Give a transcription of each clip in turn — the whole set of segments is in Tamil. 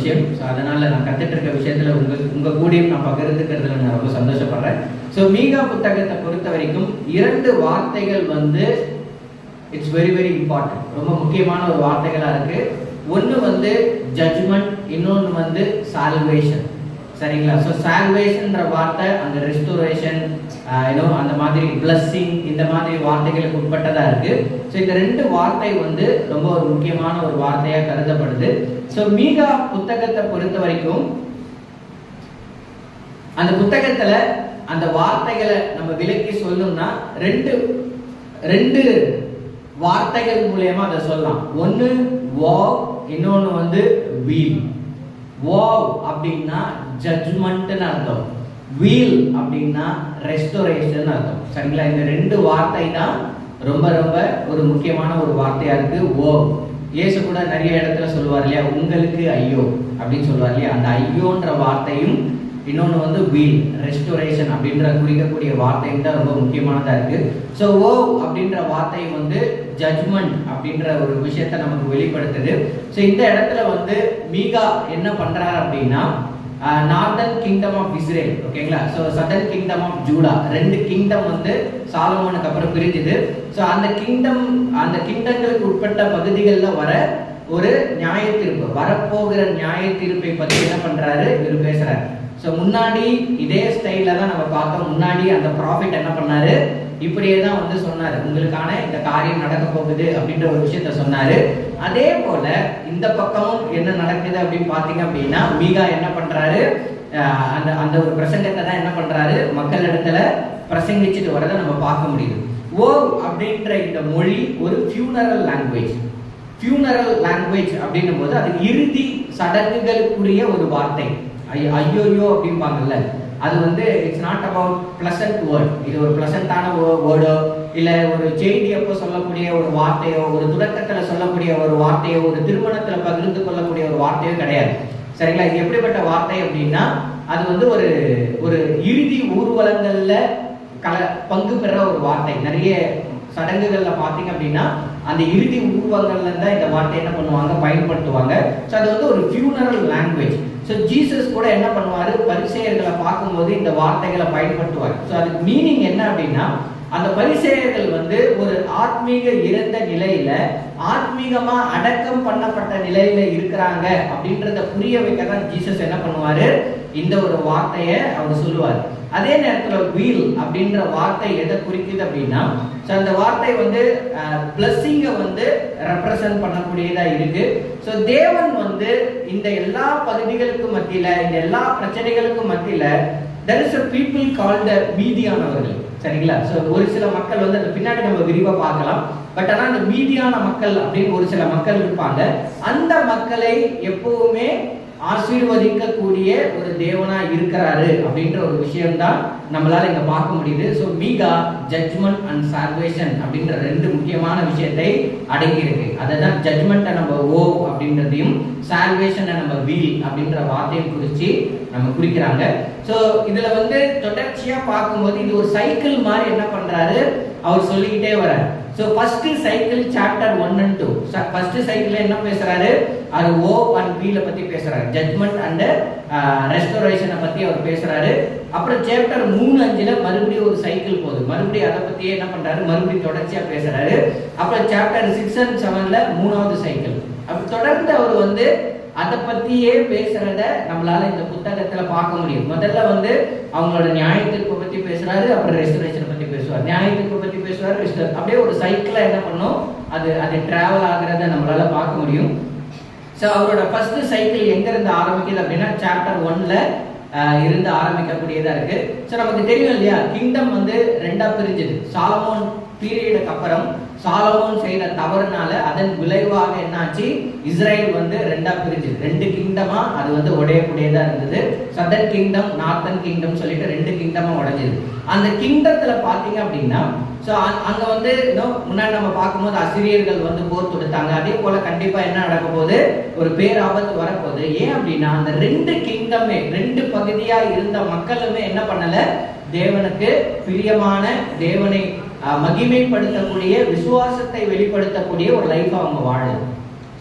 விஷயம். ஸோ அதனால் நான் கற்றுட்டு இருக்க விஷயத்தில் உங்கள் கூடயும் நான் பகிர்ந்துக்கிறதுல நான் ரொம்ப சந்தோஷப்படுறேன். ஸோ மீகா புத்தகத்தை பொறுத்த வரைக்கும் 2 வார்த்தைகள் வந்து இட்ஸ் வெரி வெரி இம்பார்ட்டன்ட், ரொம்ப முக்கியமான ஒரு வார்த்தைகளாக இருக்குது. ஒன்று வந்து ஜட்ஜ்மெண்ட், இன்னொன்று வந்து சால்வேஷன். சரிங்களா? ஸோ சால்வேஷன்ற வார்த்தை அந்த ரெஸ்டோரேஷன் அந்த மாதிரி பிளஸ்ஸிங் இந்த மாதிரி வார்த்தைகளுக்கு உட்பட்டதாக இருக்குது. ஸோ இந்த 2 வார்த்தை வந்து ரொம்ப ஒரு முக்கியமான ஒரு வார்த்தையாக கருதப்படுது. ஸோ மீகா புத்தகத்தை பொறுத்த வரைக்கும் அந்த புத்தகத்தில் அந்த வார்த்தைகளை நம்ம விலக்கி சொல்லணும்னா ரெண்டு வார்த்தைகள் மூலமா அதை சொல்லலாம். ஒன்று வாவ், இன்னொன்று வந்து வீல். வாவ் அப்படின்னா ஜட்ஜ்மெண்ட்னு அர்த்தம், வீல் அப்படின்னா ரெஸ்டோரேஷன் அர்த்தம். சரிங்களா? இந்த 2 வார்த்தை தான் ரொம்ப ரொம்ப ஒரு முக்கியமான ஒரு வார்த்தையா இருக்கு. ஓ இயேசு கூட நிறைய இடத்துல சொல்லுவார் இல்லையா, உங்களுக்கு ஐயோ அப்படின்னு சொல்லுவார் இல்லையா. அந்த ஐயோன்ற வார்த்தையும் இன்னொன்று வந்து வீல் ரெஸ்டோரேஷன் அப்படின்ற குறிக்கக்கூடிய வார்த்தையும் தான் ரொம்ப முக்கியமானதாக இருக்கு. ஸோ ஓ அப்படின்ற வார்த்தை வந்து ஜட்ஜ்மெண்ட் அப்படின்ற ஒரு விஷயத்தை நமக்கு வெளிப்படுத்துது. ஸோ இந்த இடத்துல வந்து மீகா என்ன பண்றாரு அப்படின்னா நார்தர்ன் கிங்டம் ஆஃப் இஸ்ரேல், ஓகேங்களா. So southern kingdom of Judah, 2 kingdom வந்து சாலமோனுக்கு அப்புறம் பிரிஞ்சுது. ஸோ அந்த கிங்டங்களுக்கு உட்பட்ட பகுதிகளில் வர ஒரு நியாய தீர்ப்பு, வரப்போகிற நியாய தீர்ப்பை பற்றி என்ன பண்றாரு இவர் பேசுறாரு. ஸோ முன்னாடி இதே ஸ்டைலில் தான் நம்ம பார்த்தோம். முன்னாடி அந்த ப்ராஃபிட் என்ன பண்ணாரு, இப்படியே தான் வந்து சொன்னார், உங்களுக்கான இந்த காரியம் நடக்க போகுது அப்படின்ற ஒரு விஷயத்த சொன்னாரு. அதே போல இந்த பக்கமும் என்ன நடக்குது அப்படின்னு பார்த்தீங்க அப்படின்னா மீகா என்ன பண்றாரு, அந்த ஒரு பிரசங்கத்தை தான் என்ன பண்றாரு மக்கள் இடத்துல பிரசங்கிச்சுட்டு வரதை நம்ம பார்க்க முடியுது. ஓ அப்படின்ற இந்த மொழி ஒரு ஃபியூனரல் லாங்குவேஜ். ஃபியூனரல் லாங்குவேஜ் அப்படின்னும் போது அது இறுதி சடங்குகளுக்குரிய ஒரு வார்த்தை. ஐயோயோ அப்படிம்பாங்கல்ல, அது வந்து it's not about pleasant word. இது ஒரு பிளசண்டான வேர்டோ இல்லை ஒரு செய்தி அப்போ சொல்லக்கூடிய ஒரு வார்த்தையோ, ஒரு தொடக்கத்தில் சொல்லக்கூடிய ஒரு வார்த்தையோ, ஒரு திருமணத்தில் பகிர்ந்து கொள்ளக்கூடிய ஒரு வார்த்தையோ கிடையாது. சரிங்களா? இது எப்படிப்பட்ட வார்த்தை அப்படின்னா அது வந்து ஒரு இறுதி ஊர்வலங்கள்ல பங்கு பெற ஒரு வார்த்தை. நிறைய சடங்குகள்ல பார்த்தீங்க அப்படின்னா அந்த இறுதி ஊர்வலங்கள்ல தான் இந்த வார்த்தை என்ன பண்ணுவாங்க பயன்படுத்துவாங்க. ஸோ அது வந்து ஒரு ஃபியூனரல் லாங்குவேஜ். ஸோ ஜீசஸ் கூட என்ன பண்ணுவார், பரிசேயர்களை பார்க்கும்போது இந்த வார்த்தைகளை பயன்படுத்துவார். ஸோ அதுக்கு மீனிங் என்ன அப்படின்னா அந்த பரிசேயர்கள் வந்து ஒரு ஆத்மீக இறந்த நிலையில ஆத்மீகமா அடக்கம் பண்ணப்பட்ட நிலையில இருக்கிறாங்க அப்படின்றத புரிய வைக்க தான் ஜீசஸ் என்ன பண்ணுவாரு, இந்த ஒரு வார்த்தையை அவர் சொல்லுவார். அதே நேரத்தில் வீல் அப்படின்ற வார்த்தை எதை குறிக்குது அப்படின்னா அந்த வார்த்தை வந்து பிளஸ்ஸிங்கை வந்து ரெப்ரசன்ட் பண்ணக்கூடியதா இருக்கு. ஸோ தேவன் வந்து இந்த எல்லா பகுதிகளுக்கும் மத்தியில, இந்த எல்லா பிரச்சனைகளுக்கும் மத்தியில there is a people called மீதியானவர்கள். சரிங்களா? ஸோ ஒரு சில மக்கள் வந்து அந்த பின்னாடி நம்ம விரிவாக பார்க்கலாம். பட் ஆனால் அந்த மீதியான மக்கள் அப்படின்னு ஒரு சில மக்கள் இருப்பாங்க. அந்த மக்களை எப்பவுமே ஆசீர்வதிக்கக்கூடிய ஒரு தேவனா இருக்கிறாரு அப்படின்ற ஒரு விஷயம்தான் நம்மளால இங்க பார்க்க முடியுது. ஸோ மீகா ஜட்ஜ்மெண்ட் அண்ட் சால்வேஷன் அப்படின்ற 2 முக்கியமான விஷயத்தை அடங்கி இருக்கு. அதுதான் ஜட்ஜ்மெண்ட்டை நம்ம ஓ அப்படின்றதையும் சால்வேஷனை நம்ம வீல் அப்படின்ற வார்த்தையும் குறித்து நம்ம குறிக்கிறாங்க. ஸோ இதுல வந்து தொடர்ச்சியா பார்க்கும்போது இது ஒரு சைக்கிள் மாதிரி என்ன பண்றாரு அவர் சொல்லிக்கிட்டே வர. So first cycle chapter 1 and 2. First சைக்கிள்ல என்ன பேசுறாரு, அது ஓ அண்ட் வீல பத்தி பேசுறாரு, ஜட்ஜ்மெண்ட் அண்ட் ரெஸ்டோரேஷனை பத்தி அவர் பேசுறாரு. அப்புறம் சாப்டர் 3-5ல மறுபடியும் ஒரு சைக்கிள் போகுது, மறுபடியும் அதை பத்தியே என்ன பண்றாரு, மறுபடியும் தொடர்ச்சியா பேசுறாரு. அப்புறம் சாப்டர் 6 and 7ல 3வது சைக்கிள். அப்படி தொடர்ந்து அவர் வந்து அதை பத்தியே பேசுறத நம்மளால இந்த புத்தகத்துல பார்க்க முடியும். முதல்ல வந்து அவங்களோட நியாயத்திற்கு பத்தி பேசுறாரு, அப்புறம் ரெஸ்டோரேஷனை பத்தி பேசுவார், நியாயத்திற்கு பத்தி பேசுவார், அப்படியே ஒரு சைக்கிளா என்ன பண்ணும் அது டிராவல் ஆகுறத நம்மளால பார்க்க முடியும். ஸோ அவரோட ஃபர்ஸ்ட் சைக்கிள் எங்க இருந்து ஆரம்பிக்குது அப்படின்னா சாப்டர் 1ல இருந்து ஆரம்பிக்கக்கூடியதா இருக்கு. ஸோ நமக்கு தெரியும் இல்லையா, கிங்டம் வந்து 2ஆ பிரிஞ்சுது. சாலமோன் பீரியடுக்கு அப்புறம் சாலமோன் செய்த தவறுனால அதன் விளைவாக என்னாச்சு, இஸ்ரேல் வந்து 2ஆ பிரிஞ்சுது. 2 கிங்டமா அது வந்து உடையக்கூடியதா இருந்தது. சதர்ன் கிங்டம், நார்த்தன் கிங்டம் சொல்லிட்டு 2 கிங்டமா உடைஞ்சது. அந்த கிங்டத்துல பாத்தீங்க அப்படின்னா அங்க வந்து முன்னாடி நம்ம பார்க்கும்போது அசிரியர்கள் வந்து போர் தொடுத்தாங்க. அதே போல கண்டிப்பா என்ன நடக்க போகுது, ஒரு பேராபத்து வரப்போகுது. ஏன் அப்படின்னா அந்த 2 கிங்டமே 2 பகுதியா இருந்த மக்களுமே என்ன பண்ணல, தேவனுக்கு பிரியமான, தேவனை மகிமைப்படுத்தக்கூடிய, விசுவாசத்தை வெளிப்படுத்தக்கூடிய ஒரு லைஃப் அவங்க வாழுது.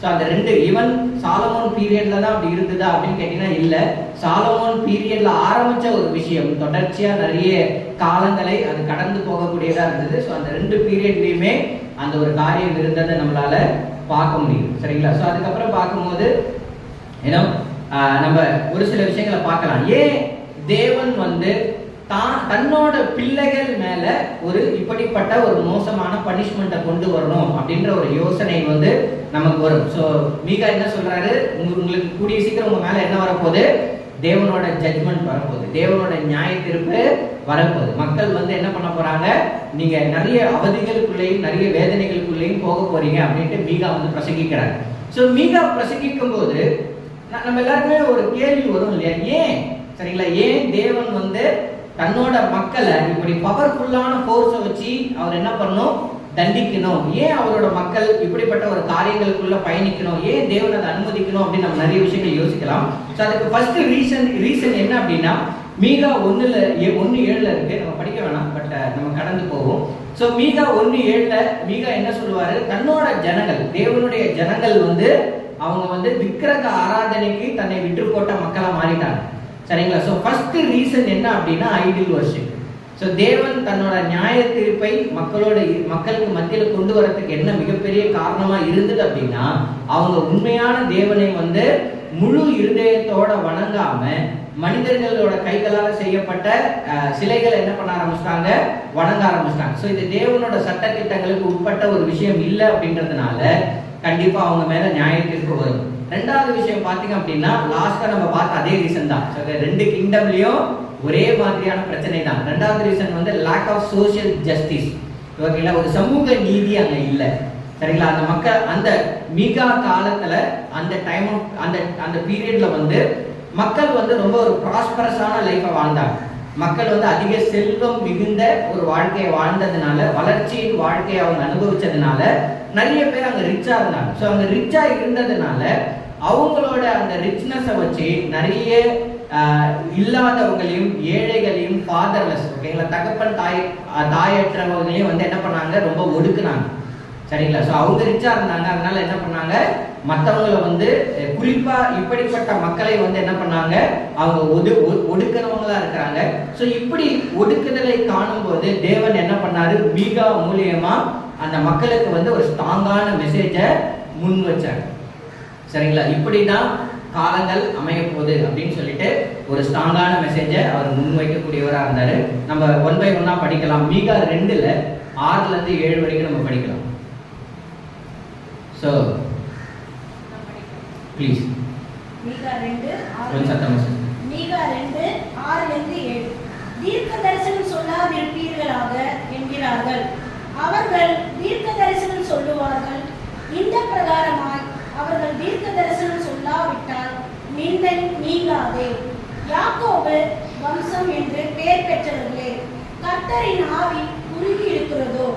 ஸோ அந்த ரெண்டு ஈவன் சாலமோன் பீரியட்ல தான் அப்படி இருந்ததா அப்படின்னு கேட்டீங்கன்னா இல்லை. சாலமோன் பீரியட்ல ஆரம்பிச்ச ஒரு விஷயம் தொடர்ச்சியா நிறைய காலங்களை அது கடந்து போகக்கூடியதா இருந்தது. ஸோ அந்த ரெண்டு பீரியட்லயுமே அந்த ஒரு காரியம் இருந்ததை நம்மளால பார்க்க முடியும். சரிங்களா? ஸோ அதுக்கப்புறம் பார்க்கும்போது ஏன்னா நம்ம ஒரு சில விஷயங்களை பார்க்கலாம். ஏன் தேவன் தன்னோட பிள்ளைகள் மேல ஒரு இப்படிப்பட்ட ஒரு மோசமான பனிஷ்மெண்ட்டை கொண்டு வரணும் அப்படின்ற ஒரு யோசனை நமக்கு வரும். ஸோ மீகா என்ன சொல்றாரு, உங்களுக்கு கூடிய சீக்கிரம் உங்க மேல என்ன வரப்போகுது, தேவனோட ஜட்மெண்ட் வரப்போகுது, தேவனோட நியாய தீர்ப்பு வரப்போகுது. மக்கள் என்ன பண்ண போறாங்க, நீங்க நிறைய அவதிகளுக்குள்ளேயும் நிறைய வேதனைகளுக்குள்ளேயும் போக போறீங்க அப்படின்ட்டு மீகா பிரசங்கிக்கிறாங்க. ஸோ மீகா பிரசங்கிக்கும் போது நம்ம எல்லாருக்குமே ஒரு கேள்வி வரும் இல்லையா, ஏன் சரிங்களா, ஏன் தேவன் தன்னோட மக்களை இப்படி பவர்ஃபுல்லான ஃபோர்ஸை வச்சு அவர் என்ன பண்ணணும், தண்டிக்கணும், ஏன் அவரோட மக்கள் இப்படிப்பட்ட ஒரு காரியங்களுக்குள்ள பயணிக்கணும், ஏன் தேவன் அதை அனுமதிக்கணும் அப்படின்னு நம்ம நிறைய விஷயங்கள் யோசிக்கலாம். ஸோ அதுக்கு ஃபர்ஸ்ட் ரீசன் என்ன அப்படின்னா, மீகா 1:7 இருக்கு, நம்ம படிக்க வேணாம், பட் நம்ம கடந்து போவோம். ஸோ மீகா 1:7 மீகா என்ன சொல்லுவாரு, தன்னோட ஜனங்கள், தேவனுடைய ஜனங்கள் அவங்க விக்கிரக ஆராதனைக்கு தன்னை விட்டு போட்ட மக்களா மாறிட்டாங்க. சரிங்களா? ஸோ ஃபர்ஸ்ட் ரீசன் என்ன அப்படின்னா ஐடில் வர்ஷிப். ஸோ தேவன் தன்னோட நியாய தீர்ப்பை மக்களுக்கு மத்தியில் கொண்டு வரதுக்கு என்ன மிகப்பெரிய காரணமா இருந்தது அப்படின்னா, அவங்க உண்மையான தேவனை முழு இருதயத்தோட வணங்காம மனிதர்களோட கைகளால் செய்யப்பட்ட சிலைகளை என்ன பண்ண ஆரம்பிச்சிட்டாங்க, வணங்க ஆரம்பிச்சிட்டாங்க. ஸோ இது தேவனோட சட்ட திட்டங்களுக்கு உட்பட்ட ஒரு விஷயம் இல்லை அப்படின்றதுனால கண்டிப்பா அவங்க மேல நியாய தீர்ப்பு வரும். ரெண்டாவது விஷயம் பாத்தீங்க அப்படின்னா, லாஸ்டா நம்ம பார்த்த அதே ரீசன் தான். ரெண்டு கிங்டம்லயும் ஒரே மாதிரியான பிரச்சனை தான். ரெண்டாவது reason lack of social justice. ஓகேங்களா? ஒரு சமூக நீதி அங்க இல்லை. சரிங்களா? அந்த மக்கள் அந்த மீகா காலத்துல அந்த டைம் அந்த பீரியட்ல மக்கள் ரொம்ப ஒரு ப்ராஸ்பரஸான லைஃபை வாழ்ந்தாங்க. மக்கள் அதிக செல்வம் மிகுந்த ஒரு வாழ்க்கையை வாழ்ந்ததுனால, வளர்ச்சியின் வாழ்க்கையை அவங்க அனுபவிச்சதுனால நிறைய பேர் அங்க ரிச்சா இருந்தாங்க. ஸோ அங்க ரிச்சா இருந்ததுனால அவங்களோட அந்த ரிச்னஸை வச்சு நிறைய இல்லாதவங்களையும் ஏழைகளையும் ஃபாதர்லெஸ், ஓகேங்களா, தகப்பன் தாயற்றவங்களையும் என்ன பண்ணாங்க, ரொம்ப ஒடுக்குனாங்க. சரிங்களா? ஸோ அவங்க ரிச்சா இருந்தாங்க, அதனால என்ன பண்ணாங்க, மற்றவங்களை குறிப்பா இப்படிப்பட்ட மக்களை என்ன பண்ணாங்க, அவங்க ஒடுக்கிறவங்களா இருக்கிறாங்க. ஸோ இப்படி ஒடுக்குதலை காணும் போது தேவன் என்ன பண்ணாரு, மீகா மூலியமா அந்த மக்களுக்கு ஒரு ஸ்ட்ராங்கான மெசேஜை முன் வச்சாங்க. சரிங்களா? இப்படிதான் காலங்கள் அமைய போகுது அப்படின்னு சொல்லிட்டு ஒரு ஸ்ட்ராங்கான மெசேஜை அவர் முன் வைக்கக்கூடியவராக இருந்தாரு. நம்ம 1 by 1 படிக்கலாம். மீகா 2ல் 6ல இருந்து 7 வரைக்கும் நம்ம படிக்கலாம். ஸோ ப்ளீஸ் மீகா 2 6-7 தீர்க்க தரிசனம் சொல்லாதிருப்பீர்களாக என்கிறார்கள். அவர்கள் தீர்க்க தரிசனம் சொல்லுவார்கள். இந்த பிரகாரமாய் அவர்கள் தீர்க்க தரிசனம் சொல்லாவிட்டால் நிந்தை நீங்காதே. யாக்கோபு வம்சம் என்று பெயர் பெற்றவர்களே, கர்த்தரின் ஆவி குறுகி இருக்கிறதோ,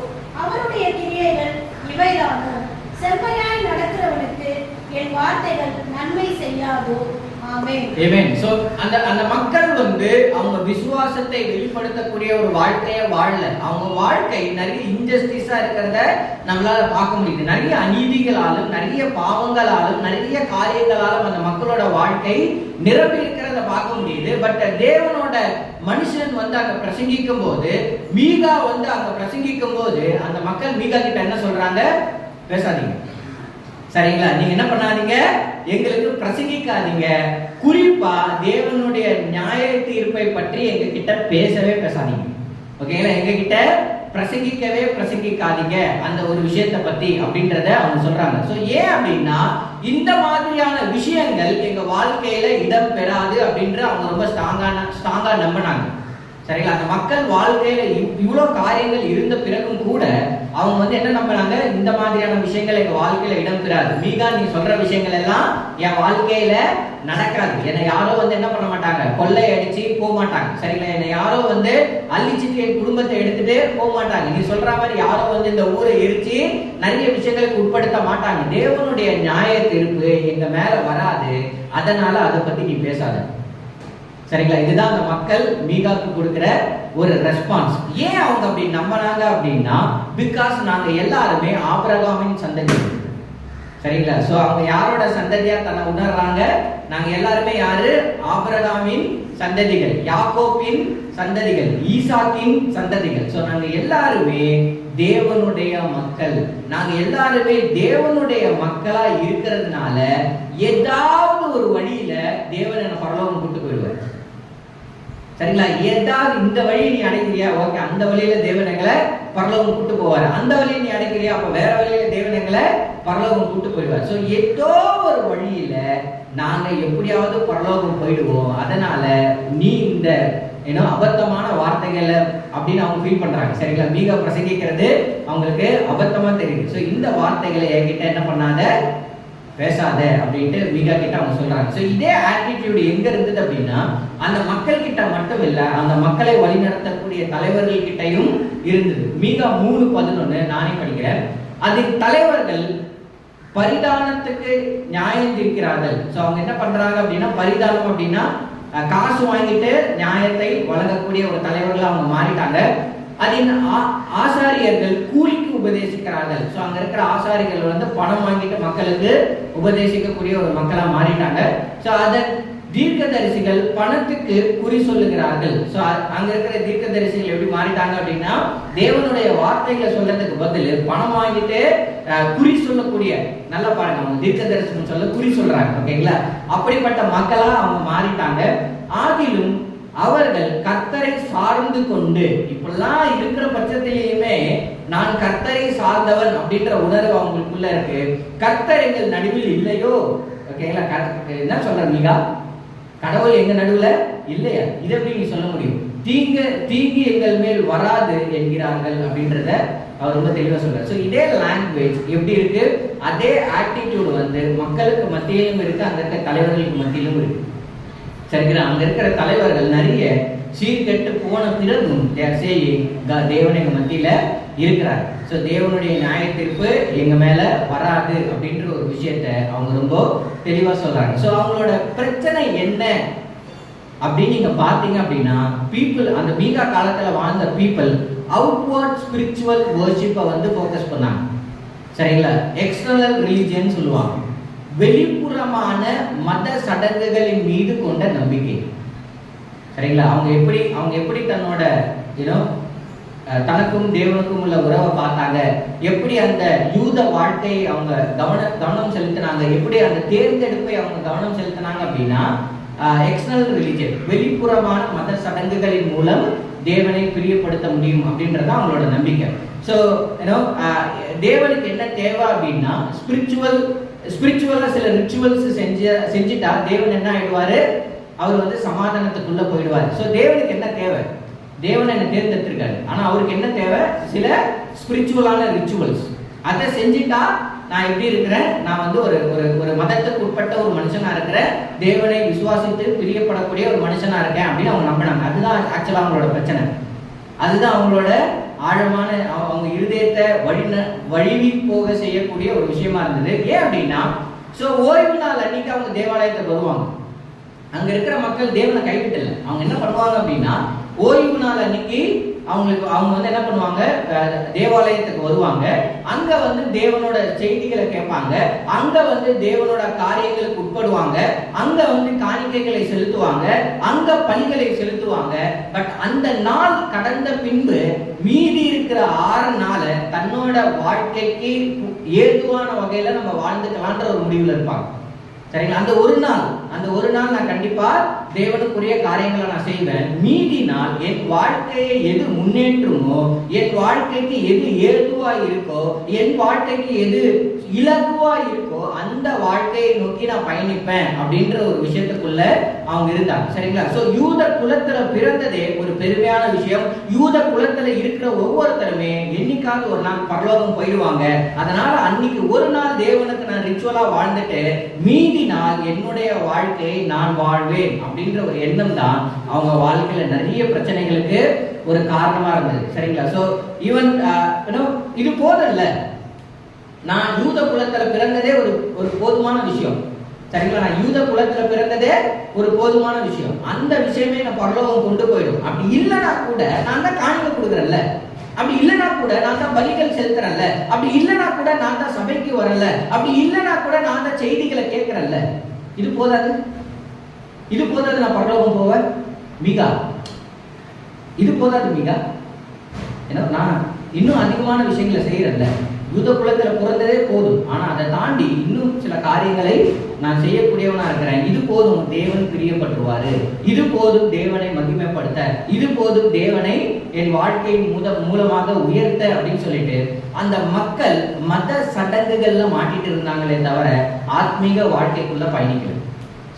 அவருடைய கிரியைகள் இவைதானோ, செம்மையாய் நடக்கிறவனுக்கு என் வார்த்தைகள் நன்மை செய்யாதோ. ஆமென். ஆமென். சோ அந்த மக்கள் அவங்க விசுவாசத்தை வெளிப்படுத்தக்கூடிய ஒரு வாழ்க்கையை வாழல. அவங்க வாழ்க்கை நிறைய இன்ஜஸ்டிஸா இருக்கிறத நம்மளால பார்க்க முடியுது. நிறைய அநீதிகளாலும் நிறைய பாவங்களாலும் நிறைய காரியங்களாலும் அந்த மக்களோட வாழ்க்கை நிரம்பி இருக்கிறத பார்க்க முடியுது. பட் தேவனோட மனுஷன் அங்க பிரசங்கிக்கும் போது, மீகா அங்க பிரசங்கிக்கும் போது அந்த மக்கள் மீகா கிட்ட என்ன சொல்றாங்க, பேசாதீங்க, சரிங்களா, நீங்க என்ன பண்ணாதீங்க, எங்களுக்கு பிரசங்கிக்காதீங்க, குறிப்பா தேவனுடைய நியாய தீர்ப்பை பற்றி எங்க கிட்ட பேசாதீங்க, ஓகேங்களா, எங்க கிட்ட பிரசங்கிக்காதீங்க அந்த ஒரு விஷயத்தை பத்தி அப்படின்றத அவங்க சொல்றாங்க. சோ ஏன் அப்படின்னா, இந்த மாதிரியான விஷயங்கள் எங்க வாழ்க்கையில இடம் பெறாது அப்படின்ற அவங்க ரொம்ப ஸ்ட்ராங்கா நம்பினாங்க. சரிங்களா? அந்த மக்கள் வாழ்க்கையில இவ்வளவு காரியங்கள் இருந்த பிறகும் கூட அவங்க என்ன நம்பினாங்க, இந்த மாதிரியான விஷயங்கள் எங்க வாழ்க்கையில இடம் பெறாது. மீகா நீ சொல்ற விஷயங்கள் எல்லாம் என் வாழ்க்கையில நடக்காது. என்னை யாரோ என்ன பண்ண மாட்டாங்க, கொள்ளை அடிச்சு போக மாட்டாங்க. சரிங்களா? என்னை யாரோ அழிச்சிட்டு என் குடும்பத்தை எடுத்துட்டு போக மாட்டாங்க. நீ சொல்ற மாதிரி யாரோ இந்த ஊரை எரிச்சு நிறைய விஷயங்களுக்கு உட்படுத்த மாட்டாங்க. தேவனுடைய நியாய தீர்ப்பு எங்க மேல வராது, அதனால அதை பத்தி நீ பேசாத. சரிங்களா? இதுதான் அந்த மக்கள் மீகாக்கு கொடுக்கிற ஒரு ரெஸ்பான்ஸ். ஏன் அவங்க அப்படி நம்பினாங்க அப்படின்னா, பிகாஸ் நாங்க எல்லாருமே ஆபிரகாமின் சந்ததி. சரிங்களா? சோ அவங்க யாரோட சந்ததியா தன்னை உணர்றாங்க? நாங்க எல்லாருமே யாரு? ஆபிரகாமின் சந்ததிகள், யாக்கோபின் சந்ததிகள், ஈசாக்கின் சந்ததிகள். சோ நாங்க எல்லாருமே தேவனுடைய மக்கள். நாங்க எல்லாருமே தேவனுடைய மக்களா இருக்கிறதுனால ஏதாவது ஒரு வழியில தேவன் என்ன பரலோகம் கூட்டு போயிடுவார். சரிங்களா? ஏதாவது இந்த வழியை நீ அடைக்கிறியா, ஓகே, அந்த வழியில தேவன் எங்களை பரலோகம் கூட்டு போவார். அந்த வழியை நீ அடைக்கிறியா, அப்ப வேற வழியில தேவன் எங்களை பரலோகம் கூட்டு போயிடுவார். சோ ஏதோ ஒரு வழியில நாங்க எப்படியாவது பரலோகம் போயிடுவோம். அதனால நீ இந்த அபத்தமான வார்த்தைகள் அப்படின்னு அவங்க ஃபீல் பண்றாங்க. சரிங்களா? மீகா பிரசங்கிக்கிறது அவங்களுக்கு அபத்தமா தெரியுது. சோ இந்த வார்த்தைகளை என்கிட்ட என்ன பண்ணாத, பேசாத அப்படின்ட்டு மீகா கிட்ட அவங்க சொல்றாங்க. சோ இதே ஆட்டிடியூட் எங்க இருந்தது அப்படின்னா அந்த மக்கள் கிட்ட மட்டும் இல்ல, அந்த மக்களை வழிநடத்தக்கூடிய தலைவர்கள் கிட்டையும் இருந்தது. மீகா 3:11 நானே படிக்கிறேன். அதில் தலைவர்கள் பரிதானத்துக்கு நியாயம் தீர்க்கிறார்கள். சோ அவங்க என்ன பண்றாங்க அப்படின்னா, பரிதானம் அப்படின்னா காசு வாங்கிட்டு நியாயத்தை வழங்கக்கூடிய ஒரு தலைவர்கள் அவங்க மாறிட்டாங்க. அதின் ஆசாரியர்கள் கூலிக்கு உபதேசிக்கிறார்கள். சோ அங்க இருக்கிற ஆசாரிகள் வந்து பணம் வாங்கிட்டு மக்களுக்கு உபதேசிக்கக்கூடிய ஒரு மக்களா மாறிட்டாங்க. சோ அத தீர்க்கதரிசிகள் பணத்துக்கு குறி சொல்லுகிறார்கள். சோ அங்க இருக்கிற தீர்க்கதரிசிகள் எப்படி மாறிட்டாங்க அப்படின்னா, தேவனுடைய வார்த்தைகளை சொல்றதுக்கு பதில் பணம் வாங்கிட்டு குறி சொல்லக்கூடிய, நல்லா பாருங்க, அவங்க தீர்க்கதரிசனம் சொல்ல குறி சொல்றாங்க. ஓகேங்களா? அப்படிப்பட்ட மக்களா அவங்க மாறிட்டாங்க. ஆகிலும் அவர்கள் கர்த்தரை சார்ந்து கொண்டு, இப்பெல்லாம் இருக்கிற பட்சத்திலேயுமே நான் கர்த்தரை சார்ந்தவன் அப்படின்ற உணர்வு அவங்களுக்குள்ள இருக்கு. கர்த்தர் எங்கள் நடுவில் இல்லையோ. ஓகேங்களா? என்ன சொல்ற மீகா, கடவுள் எங்க நடுவுல இல்லையா? இதை எப்படி நீ சொல்ல முடியும்? தீங்கு எங்கள் மேல் வராது என்கிறார்கள் அப்படின்றத அவர் ரொம்ப தெளிவா சொல்றாரு. சோ இதே லாங்குவேஜ் எப்படி இருக்கு, அதே ஆட்டிடியூட் வந்து மக்களுக்கு மத்தியிலும் இருக்கு, அங்க இருக்க தலைவர்களுக்கு மத்தியிலும் இருக்கு. சரிங்களா? அங்க இருக்கிற தலைவர்கள் நிறைய சீர்கெட்டு போன பிறகும் தேவன் எங்க மத்தியில இருக்கிறார். சோ தேவனுடைய நியாய தீர்ப்பு எங்க மேல வராது அப்படின்ற ஒரு விஷயத்த அவங்க ரொம்ப தெளிவா சொல்றாங்க. சோ அவங்களோட பிரச்சனை என்ன அப்படின்னு நீங்க பாத்தீங்க அப்படின்னா, பீப்புள், அந்த மீகா காலத்துல வாழ்ந்த பீப்புள் அவுட்வர்ட் ஸ்பிரிச்சுவல் வர்ஷிப்பை வந்து ஃபோக்கஸ் பண்ணாங்க. சரிங்களா? எக்ஸ்டர்னல் ரிலிஜியன் சொல்லுவாங்க, வெளிப்புறமான மத சடங்குகளின் மீது கொண்ட நம்பிக்கை. சரிங்களா? அவங்க எப்படி தன்னோட தனக்கும் தேவனுக்கும் உள்ள உறவை பார்த்தாங்க, எப்படி அந்த யூத வாழ்க்கையை அவங்க கவனம் செலுத்தினாங்க, எப்படி அந்த தேர்ந்தெடுப்பை அவங்க கவனம் செலுத்தினாங்க அப்படின்னா, எக்ஸ்டர்னல் ரிலிஜன், வெளிப்புறமான மத சடங்குகளின் மூலம் தேவனை பிரியப்படுத்த முடியும் அப்படின்றது அவங்களோட நம்பிக்கை. ஸோ தேவனுக்கு என்ன தேவை அப்படின்னா, ஸ்பிரிச்சுவலா சில ரிச்சுவல்ஸ் செஞ்சுட்டா தேவன் என்ன ஆயிடுவாரு, அவர் வந்து சமாதானத்துக்குள்ள போயிடுவார். ஸோ தேவனுக்கு என்ன தேவை, தேவன் என்ன தேர்ந்தெடுத்திருக்காரு, ஆனா அவருக்கு என்ன தேவை, சில ஸ்பிரிச்சுவலான ரிச்சுவல்ஸ். அதை செஞ்சுட்டா நான் எப்படி இருக்கிறேன், நான் வந்து ஒரு மதத்துக்கு உட்பட்ட ஒரு மனுஷனா இருக்கிறேன், தேவனை விசுவாசித்து பிரியப்படக்கூடிய ஒரு மனுஷனா இருக்கேன் அப்படின்னு அவங்க நம்பினாங்க. அதுதான் ஆக்சுவலா அவங்களோட பிரச்சனை. அதுதான் அவங்களோட ஆழமான, அவங்க இருதயத்தை வழிவி போக செய்யக்கூடிய ஒரு விஷயமா இருந்தது. ஏன் அப்படின்னா, சோ ஓய்வு நாள் அன்னைக்கு அவங்க தேவாலயத்துக்கு வருவாங்க. அங்க இருக்கிற மக்கள் தேவனை கைவிட்டல. அவங்க என்ன பண்ணுவாங்க அப்படின்னா, ஓய்வு நாள் அன்னைக்கு அவங்க வந்து என்ன பண்ணுவாங்க, தேவாலயத்துக்கு வருவாங்க. அங்க வந்து தேவனோட செய்திகளை கேட்பாங்க, அங்க வந்து தேவனோட காரியங்களுக்கு உட்படுவாங்க, அங்க வந்து காணிக்கைகளை செலுத்துவாங்க, அங்க பலிகளை செலுத்துவாங்க. பட் அந்த நாள் கடந்த பின்பு மீதி இருக்கிற 6 நாளை தன்னோட வாழ்க்கைக்கு ஏதுவான வகையில நம்ம வாழ்ந்துக்கலான்ற ஒரு முடிவுல இருப்பாங்க. சரிங்களா? அந்த ஒரு நாள் நான் கண்டிப்பா தேவனுக்குரிய காரியங்களை நான் செய்வேன். மீதி நாள் என் வாழ்க்கையை எது முன்னேற்றமோ, என் வாழ்க்கைக்கு எது ஏதுவா இருக்கோ, என் வாழ்க்கைக்கு எது இலகுவா இருக்கோ, அந்த வாழ்க்கையை நோக்கி நான் பயணிப்பேன் அப்படின்ற ஒரு விஷயத்துக்குள்ள அவங்க இருந்தாங்க. சரிங்களா? சோ யூத குலத்துல பிறந்ததே ஒரு பெருமையான விஷயம். யூத குலத்துல இருக்கிற ஒவ்வொருத்தருமே என்னைக்காவது ஒரு நாள் பரலோகம் போயிடுவாங்க. அதனால அன்னைக்கு ஒரு நாள் தேவனுக்கு நான் ரிச்சுவலா வாழ்ந்துட்டு மீதி நாள் என்னுடைய வாழ்க்கையை நான் வாழ்வேன் அப்படின்ற ஒரு எண்ணம் தான் அவங்க வாழ்க்கையில நிறைய பிரச்சனைகளுக்கு ஒரு காரணமா இருந்தது. சரிங்களா? சோ ஈவன் இது போதும் இல்ல, நான் யூத குலத்துல பிறந்ததே ஒரு போதுமான விஷயம். சரிங்களா? நான் யூத குலத்துல பிறந்ததே ஒரு போதுமான விஷயம். அந்த விஷயமே நான் பரலோகம் கொண்டு போயிடும். அப்படி இல்லைன்னா கூட நான் தான் காணிக்கை கொடுக்குறேன்ல. அப்படி இல்லைன்னா கூட நான் தான் பலிகள் செலுத்துறேன்ல, அப்படி இல்லைன்னா கூட நான் தான் சபைக்கு வரல, அப்படி இல்லைன்னா கூட நான் தான் செய்திகளை கேட்கறேன்ல, இது போதாது, இது போதாது நான் பரலோகம் போவேன் மீகா, இது போதாது மீகா, ஏன்னா நான் இன்னும் அதிகமான விஷயங்களை செய்யறேன்ல, யூத குலத்துல பிறந்ததே போதும், ஆனா அதை தாண்டி இன்னும் சில காரியங்களை நான் செய்யக்கூடியவனா இருக்கிறேன், இது போதும் தேவன் பிரியப்பட்டுருவாரு, இது போதும் தேவனை மகிமைப்படுத்த, இது போதும் தேவனை என் வாழ்க்கையின் மூலமாக உயர்த்த அப்படின்னு சொல்லிட்டு அந்த மக்கள் மத சடங்குகள்ல மாட்டிட்டு இருந்தாங்களே தவிர ஆத்மீக வாழ்க்கைக்குள்ள பயணிக்கல.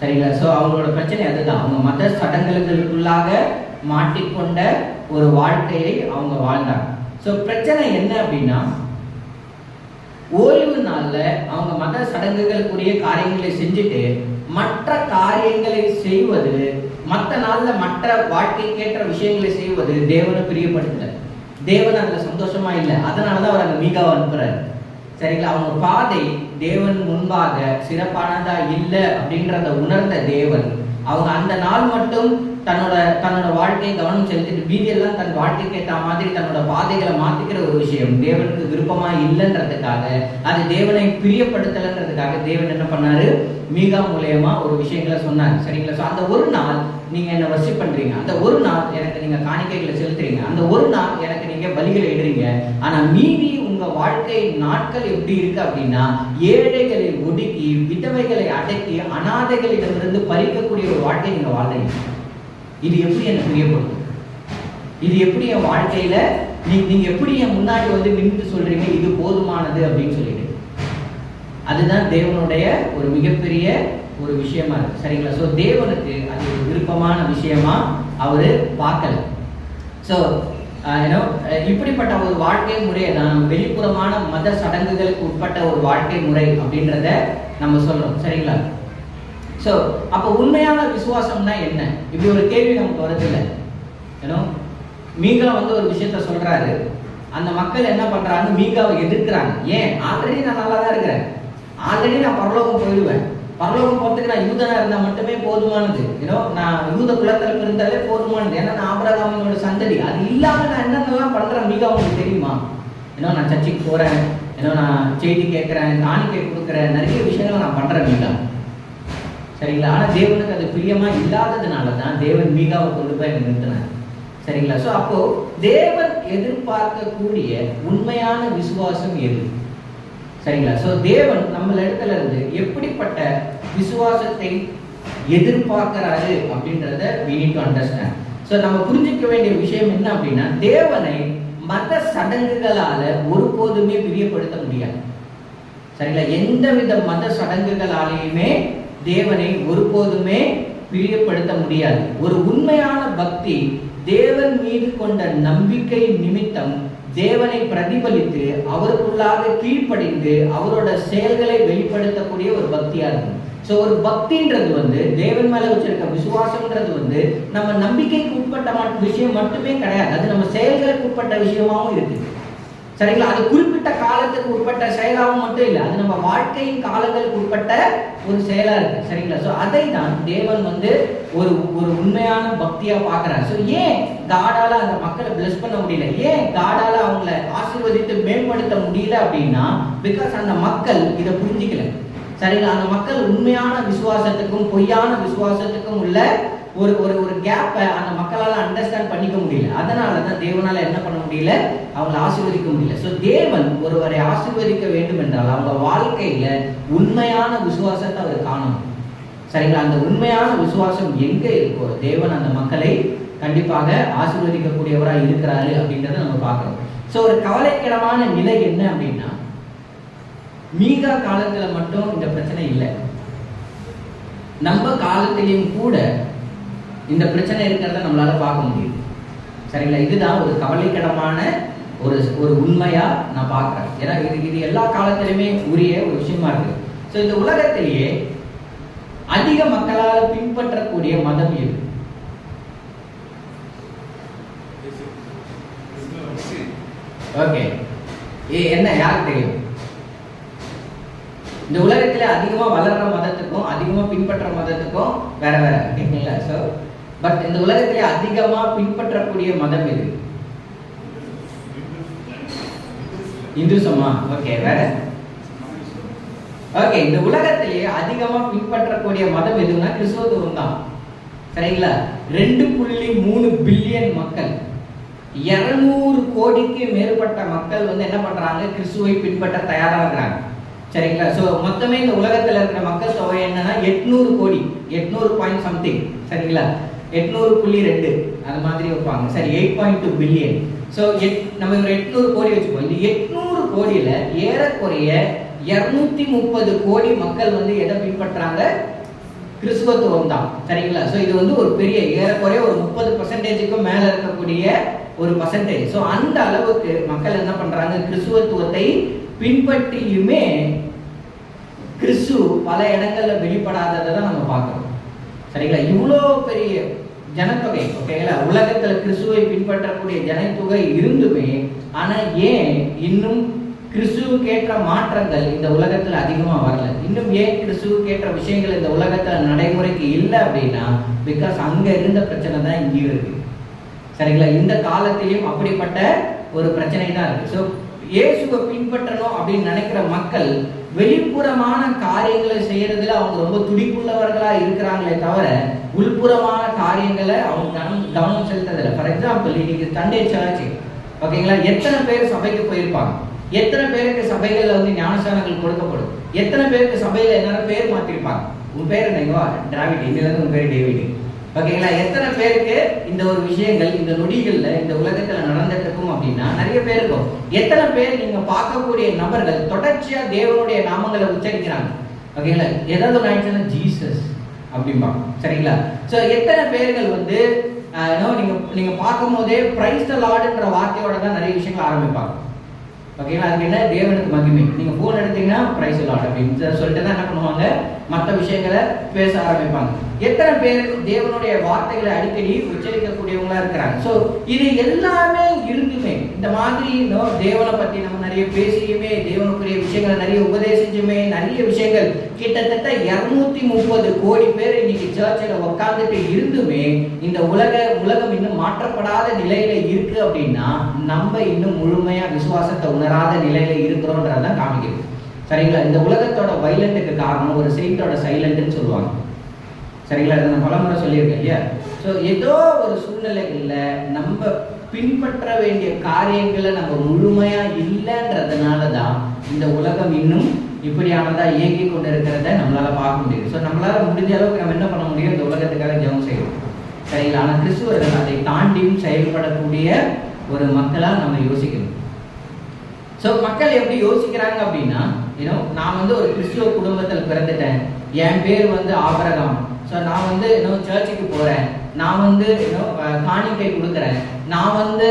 சரிங்களா? சோ அவங்களோட பிரச்சனை அதுதான், அவங்க மத சடங்குகளுக்குள்ளாக மாட்டிக்கொண்ட ஒரு வாழ்க்கையை அவங்க வாழ்ந்தாங்க. சோ பிரச்சனை என்ன அப்படின்னா, ஓய்வு நாள்ல அவங்க மத சடங்குகளுக்குரிய காரியங்களை செஞ்சுட்டு மற்ற காரியங்களை செய்வது, மற்ற நாள்ல மற்ற வாழ்க்கைக்கேற்ற விஷயங்களை செய்வது தேவனை பிரியப்படுத்தல, தேவன் அதுல சந்தோஷமா இல்லை. அதனாலதான் அவர் அந்த மீகாவை அனுப்புறாரு. சரிங்களா? அவங்க பாதை தேவன் முன்பாக சிறப்பானதா இல்லை அப்படின்றத உணர்ந்த தேவன் அவங்க அந்த நாள் மட்டும் தன்னோட வாழ்க்கையை கவனம் செலுத்திட்டு மீதியெல்லாம் தன் வாழ்க்கைக்கு ஏற்ற மாதிரி தன்னோட பாதைகளை மாத்திக்கிற ஒரு விஷயம் தேவனுக்கு விருப்பமா இல்லைன்றதுக்காக, அது தேவனை பிரியப்படுத்தலைன்றதுக்காக தேவன் என்ன பண்ணாரு, மீகா மூலமா ஒரு விஷயங்களை சொன்னாரு. சரிங்களா? ஸோ அந்த ஒரு நாள் நீங்க என்ன வர்ஷிப் பண்றீங்க, அந்த ஒரு நாள் எனக்கு நீங்க காணிக்கைகளை செலுத்துறீங்க, அந்த ஒரு நாள் எனக்கு நீங்க பலிகளை இடுறீங்க, ஆனா மீதி உங்க வாழ்க்கை நாட்கள் எப்படி இருக்கு அப்படின்னா, ஏழைகளை ஒடுக்கி, விதவைகளை அடக்கி, அனாதைகளிடமிருந்து பறிக்கக்கூடிய ஒரு வாழ்க்கை நீங்க வாழ்றீங்க. இது எப்படி எனக்கு பிரியப்படும்? இது எப்படி என் வாழ்க்கையில நீங்க எப்படி என் முன்னாடி வந்து நின்று சொல்றீங்க இது போதுமானது அப்படின்னு சொல்லிட்டு? அதுதான் தேவனுடைய ஒரு மிகப்பெரிய ஒரு விஷயமா இருக்கு. சரிங்களா? சோ தேவனுக்கு அது ஒரு விருப்பமான விஷயமா அவரு பார்க்கல. சோ இப்படிப்பட்ட ஒரு வாழ்க்கை முறையை தான் வெளிப்புறமான மத சடங்குகளுக்கு உட்பட்ட ஒரு வாழ்க்கை முறை அப்படின்றத நம்ம சொல்றோம். சரிங்களா? சோ அப்ப உண்மையான விசுவாசம்னா என்ன? இப்படி ஒரு கேள்வி நமக்கு வருது இல்லை? ஏன்னா மீகா வந்து ஒரு விஷயத்த சொல்றாரு, அந்த மக்கள் என்ன பண்றாங்க, மீகாவை எதிர்க்கிறாங்க. ஏன்? ஆல்ரெடி நான் நல்லா தான் இருக்கிறேன், ஆல்ரெடி நான் பரலோகம் போயிடுவேன், பரலோகம் போறதுக்கு நான் யூதனா இருந்தா மட்டுமே போதுமானது, நான் யூத குலத்துல இருந்தாலே போதுமானது, ஏன்னா நான் ஆபிரகாமினோட சந்ததி, அது இல்லாம நான் என்னென்னலாம் பண்றேன் மீகா உங்களுக்கு தெரியுமா? நான் சர்ச்சுக்கு போறேன், நான் செய்தி கேட்கிறேன், காணிக்கை கொடுக்குறேன், நிறைய விஷயங்களை நான் பண்றேன் மீகா. சரிங்களா? ஆனா தேவனுக்கு அது பிரியமா இல்லாததுனாலதான் தேவன் மீகாவை கொண்டு போய் நிறுத்தினார். சரிங்களா? சோ அப்போ தேவன் எதிர்பார்க்கக்கூடிய உண்மையான விசுவாசம் எது? சரிங்களா? சோ தேவன் நம்ம இடத்துல இருந்து எப்படிப்பட்ட விசுவாசத்தை எதிர்பார்க்கிறாரு அப்படின்றத we need to understand. So நம்ம புரிஞ்சிக்க வேண்டிய விஷயம் என்ன அப்படின்னா, தேவனை மத சடங்குகளால ஒருபோதுமே பிரியப்படுத்த முடியாது. சரிங்களா? எந்தவித மத சடங்குகளாலேயுமே தேவனை ஒருபோதுமே பிரியப்படுத்த முடியாது. ஒரு உண்மையான பக்தி தேவன் மீது கொண்ட நம்பிக்கை நிமித்தம் தேவனை பிரதிபலித்து அவருக்குள்ளாக கீழ்ப்படிந்து அவரோட செயல்களை வெளிப்படுத்தக்கூடிய ஒரு பக்தியா இருக்கும். சோ ஒரு பக்தின்றது வந்து தேவன் மேல வச்சிருக்க விசுவாசம்ன்றது வந்து நம்ம நம்பிக்கைக்கு உட்பட்ட விஷயம் மட்டுமே கிடையாது, அது நம்ம செயல்களுக்கு உட்பட்ட விஷயமாவும் இருக்கு. சரிங்களா? அது குறிப்பிட்ட காலத்துக்கு உட்பட்ட செயலாகவும் மட்டும் இல்லை, அது நம்ம வாழ்க்கையின் காலங்களுக்கு உட்பட்ட ஒரு செயலா இருக்கு. சரிங்களா? சோ அதை தான் தேவன் வந்து ஒரு ஒரு உண்மையான பக்தியா பார்க்கிறார். சோ ஏன் காடால அந்த மக்களை பிளஸ் பண்ண முடியல, ஏன் காடால அவங்களை ஆசீர்வதித்து மேம்படுத்த முடியல அப்படின்னா, பிகாஸ் அந்த மக்கள் இதை புரிஞ்சிக்கல. சரிங்களா? அந்த மக்கள் உண்மையான விசுவாசத்துக்கும் பொய்யான விசுவாசத்துக்கும் உள்ள ஒரு ஒரு ஒரு கேப்பை அந்த மக்களால் அண்டர்ஸ்டாண்ட் பண்ணிக்க முடியல. அதனாலதான் தேவனால என்ன பண்ண முடியல, அவங்களை ஆசீர்வதிக்க முடியல. சோ தேவன் ஒருவரை ஆசீர்வதிக்க வேண்டும் என்றால் அவங்க வாழ்க்கையில உண்மையான விசுவாசத்தை அவர் காணணும். சரிங்களா? அந்த உண்மையான விசுவாசம் எங்க இருக்கோ தேவன் அந்த மக்களை கண்டிப்பாக ஆசீர்வதிக்கக்கூடியவராக இருக்கிறாரு அப்படின்றத நம்ம பார்க்கிறோம். சோ ஒரு கவலைக்கிடமான நிலை என்ன அப்படின்னா, மீகா காலத்துல மட்டும் இந்த பிரச்சனை இல்லை, நம்ம காலத்திலையும் கூட இந்த பிரச்சனை இருக்கிறத நம்மளால பார்க்க முடியும். சரிங்களா? இதுதான் ஒரு கவலைக்கிடமான ஒரு ஒரு உண்மையா நான் பார்க்கிறேன். ஏன்னா இது எல்லா காலத்திலுமே உரிய ஒரு விஷயமா இருக்கு. சோ இந்த உலகத்திலேயே அதிக மக்களால் பின்பற்றக்கூடிய மதம் எது? ஓகே, என்ன யாருக்கு தெரியும்? இந்த உலகத்துல அதிகமா வளர்ற மதத்துக்கும் அதிகமா பின்பற்ற மதத்துக்கும் வேற வேற இல்லைங்களா? சோ பட் இந்த உலகத்திலே அதிகமா பின்பற்றக்கூடிய மதம் எது? இந்துசமா? ஓகே, வேற? ஓகே, இந்த உலகத்திலேயே அதிகமா பின்பற்றக்கூடிய மதம் எதுனா கிறிஸ்தவம் தான். சரிங்களா? 2.3 பில்லியன் மக்கள், 200 கோடிக்கு மேற்பட்ட மக்கள் வந்து என்ன பண்றாங்க? கிறிஸ்துவை பின்பற்ற தயாரா இருக்கிறாங்க. சரிங்களா? சோ மொத்தமே இந்த உலகத்துல இருக்கிற மக்கள் தொகை என்னன்னா 800 கோடி, 800 பாயிண்ட் சம்திங். சரிங்களா? 800.2 அது மாதிரி வைப்பாங்க. சரி, 8.2 பில்லியன். சோ நம்ம ஒரு 800 கோடி வச்சுப்போம். இந்த 800 கோடியில ஏறக்குறைய 230 கோடி மக்கள் வந்து எதை பின்பற்றாங்க? கிறிஸ்துவத்துவம் தான். சரிங்களா? சோ இது வந்து ஒரு பெரிய ஏறக்குறைய ஒரு 30% மேல இருக்கக்கூடிய ஒரு பர்சன்டேஜ். சோ அந்த அளவுக்கு மக்கள் என்ன பண்றாங்க? கிறிஸ்துவத்துவத்தை பின்பற்றியுமே கிறிஸ்து பல இடங்கள்ல வெளிப்படாததை தான் நம்ம பார்க்கிறோம். சரிங்களா? இவ்வளோ பெரிய ஜனத்தொகை, ஓகேங்களா, உலகத்துல கிறிஸ்துவை பின்பற்றக்கூடிய ஜனத்தொகை இருந்துமே ஆனா ஏன் இன்னும் கிறிஸ்துவுக்கேற்ற மாற்றங்கள் இந்த உலகத்துல அதிகமா வரல? இன்னும் ஏன் கிறிஸ்துவுக்கேற்ற விஷயங்கள் இந்த உலகத்துல நடைமுறைக்கு இல்லை அப்படின்னா, பிகாஸ் அங்க இருந்த பிரச்சனை தான் இங்க இருக்கு. சரிங்களா? இந்த காலத்திலையும் அப்படிப்பட்ட ஒரு பிரச்சனை தான் இருக்கு. ஸோ இயேசுவை பின்பற்றணும் அப்படின்னு நினைக்கிற மக்கள் வெளிப்புறமான காரியங்களை செய்யறதுல அவங்க ரொம்ப துடிப்புள்ளவர்களா இருக்கிறாங்களே தவிர உள்புறமான காரியங்களை அவங்க கவனம் செலுத்துறதில்லை. ஃபார் எக்ஸாம்பிள், இன்னைக்கு சண்டே சர்ச், ஓகேங்களா, எத்தனை பேர் சபைக்கு போயிருப்பாங்க? எத்தனை பேருக்கு சபைகள்ல வந்து ஞானஸ்தானங்கள் கொடுக்கப்படும்? எத்தனை பேருக்கு சபையில என்ன பேர் மாத்திருப்பாங்க? உன் பேர் என்னங்க? டிராவிட். இன்னில இருந்து உன் பேர் டேவிட். ஓகேங்களா? எத்தனை பேருக்கு இந்த ஒரு விஷயங்கள் இந்த நொடிகள்ல இந்த உலகத்துல நடந்துட்டு இருக்கும் அப்படின்னா நிறைய பேர் இருக்கும். எத்தனை பேர் நீங்க பார்க்கக்கூடிய நபர்கள் தொடர்ச்சியா தேவனுடைய நாமங்களை உச்சரிக்கிறாங்க? ஓகேங்களா? ஏதாவது ஒரு ஆயிடுச்சுன்னா ஜீசஸ் அப்படிம்பாங்க. சரிங்களா? சோ எத்தனை பேர்கள் வந்து நீங்க பார்க்கும் போதே பிரைஸ் தி லார்ட்ன்ற வார்த்தையோட தான் நிறைய விஷயங்கள் ஆரம்பிப்பாங்க. ஓகேங்களா? அதுக்கு என்ன? தேவனுக்கு மகிமை. நீங்க போன் எடுத்தீங்கன்னா பிரைஸ் தி லார்ட் அப்படின்னு சொல்லிட்டு தான் என்ன பண்ணுவாங்க? மற்ற விஷயங்களை பேச ஆரம்பிப்பாங்க. எத்தனை பேர் தேவனுடைய வார்த்தைகளை அடிக்கடி உச்சரிக்கக்கூடியவங்களா இருக்கிறாங்க? சோ இது எல்லாமே இருந்துமே இந்த மாதிரி தேவனை பத்தி நம்ம நிறைய பேசியுமே, தேவனுக்குரிய விஷயங்களை நிறைய உபதேசிச்சுமே, நிறைய விஷயங்கள் கிட்டத்தட்ட 230 கோடி பேர் இன்னைக்கு சர்ச்சில் உட்கார்ந்துட்டு இருந்துமே இந்த உலகம் இன்னும் மாற்றப்படாத நிலையில இருக்கு அப்படின்னா நம்ம இன்னும் முழுமையா விசுவாசத்தை உணராத நிலையில இருக்கிறோன்றதான் காமிக்குது. சரிங்களா? இந்த உலகத்தோட வைலண்ட்டுக்கு காரணம் ஒரு செயின்டோட சைலண்ட்னு சொல்லுவாங்க. சரிங்களா? இதை நான் பலமுறை சொல்லியிருக்கேன் இல்லையா? ஸோ ஏதோ ஒரு சூழ்நிலைகள்ல நம்ம பின்பற்ற வேண்டிய காரியங்களை நம்ம முழுமையா இல்லைன்றதுனால தான் இந்த உலகம் இன்னும் இப்படியானதா இயங்கி கொண்டு இருக்கிறத நம்மளால பார்க்க முடியும். ஸோ நம்மளால முடிஞ்ச அளவுக்கு நம்ம என்ன பண்ண முடியும்? இந்த உலகத்துக்காக ஜெபம் செய்யணும். சரிங்களா? ஆனால் கிறிஸ்துவர்கள் அதை தாண்டியும் செயல்படக்கூடிய ஒரு மக்களா நம்ம யோசிக்கணும். ஸோ மக்கள் எப்படி யோசிக்கிறாங்க அப்படின்னா, நான் வந்து ஒரு கிறிஸ்துவ குடும்பத்தில் பிறந்துட்டேன், என் பேர் வந்து ஆபிரகாம், ஸோ நான் வந்து சர்ச்சுக்கு போறேன், நான் வந்து காணிக்கை கொடுக்குறேன், நான் வந்து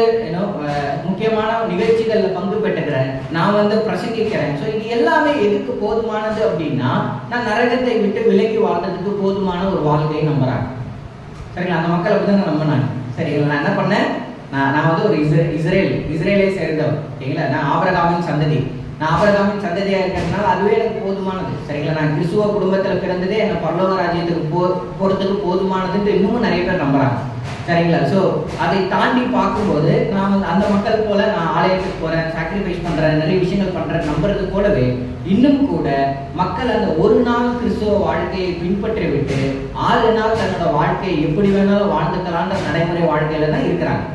முக்கியமான நிகழ்ச்சிகளில் பங்கு பெற்றுக்கிறேன், நான் வந்து பிரசங்கிக்கிறேன். ஸோ இது எல்லாமே எதுக்கு போதுமானது அப்படின்னா, நான் நரகத்தை விட்டு விலகி வாழ்றதுக்கு போதுமான ஒரு வாழ்க்கையை நம்புறாங்க. சரிங்களா? அந்த மக்கள் அப்படிதான் நம்பினாங்க. சரிங்களா? நான் என்ன பண்ணேன்? நான் வந்து ஒரு இஸ்ரேலை சேர்ந்தவன். சரிங்களா? நான் ஆபிரகாமின் சந்ததி. நான் ஆபிரகாமின் சந்ததியாக இருக்கிறதுனால அதுவே எனக்கு போதுமானது. சரிங்களா? நான் கிறிஸ்துவ குடும்பத்தில் பிறந்ததே என்னை பரலோக ராஜ்யத்துக்கு போறதுக்கு போதுமானதுன்னு இன்னமும் நிறைய பேர் நம்புறாங்க. சரிங்களா? ஸோ அதை தாண்டி பார்க்கும்போது நான் வந்து அந்த மக்கள் போல நான் ஆலயத்துக்கு போறேன், சாக்ரிஃபைஸ் பண்றேன், நிறைய விஷயங்கள் பண்றேன் நம்புறது போலவே இன்னும் கூட மக்கள் அந்த ஒரு நாள் கிறிஸ்துவ வாழ்க்கையை பின்பற்றி விட்டு 6 நாள் தன்னோட வாழ்க்கையை எப்படி வேணாலும் வாழ்ந்துக்கலான்ற நடைமுறை வாழ்க்கையில தான் இருக்கிறாங்க.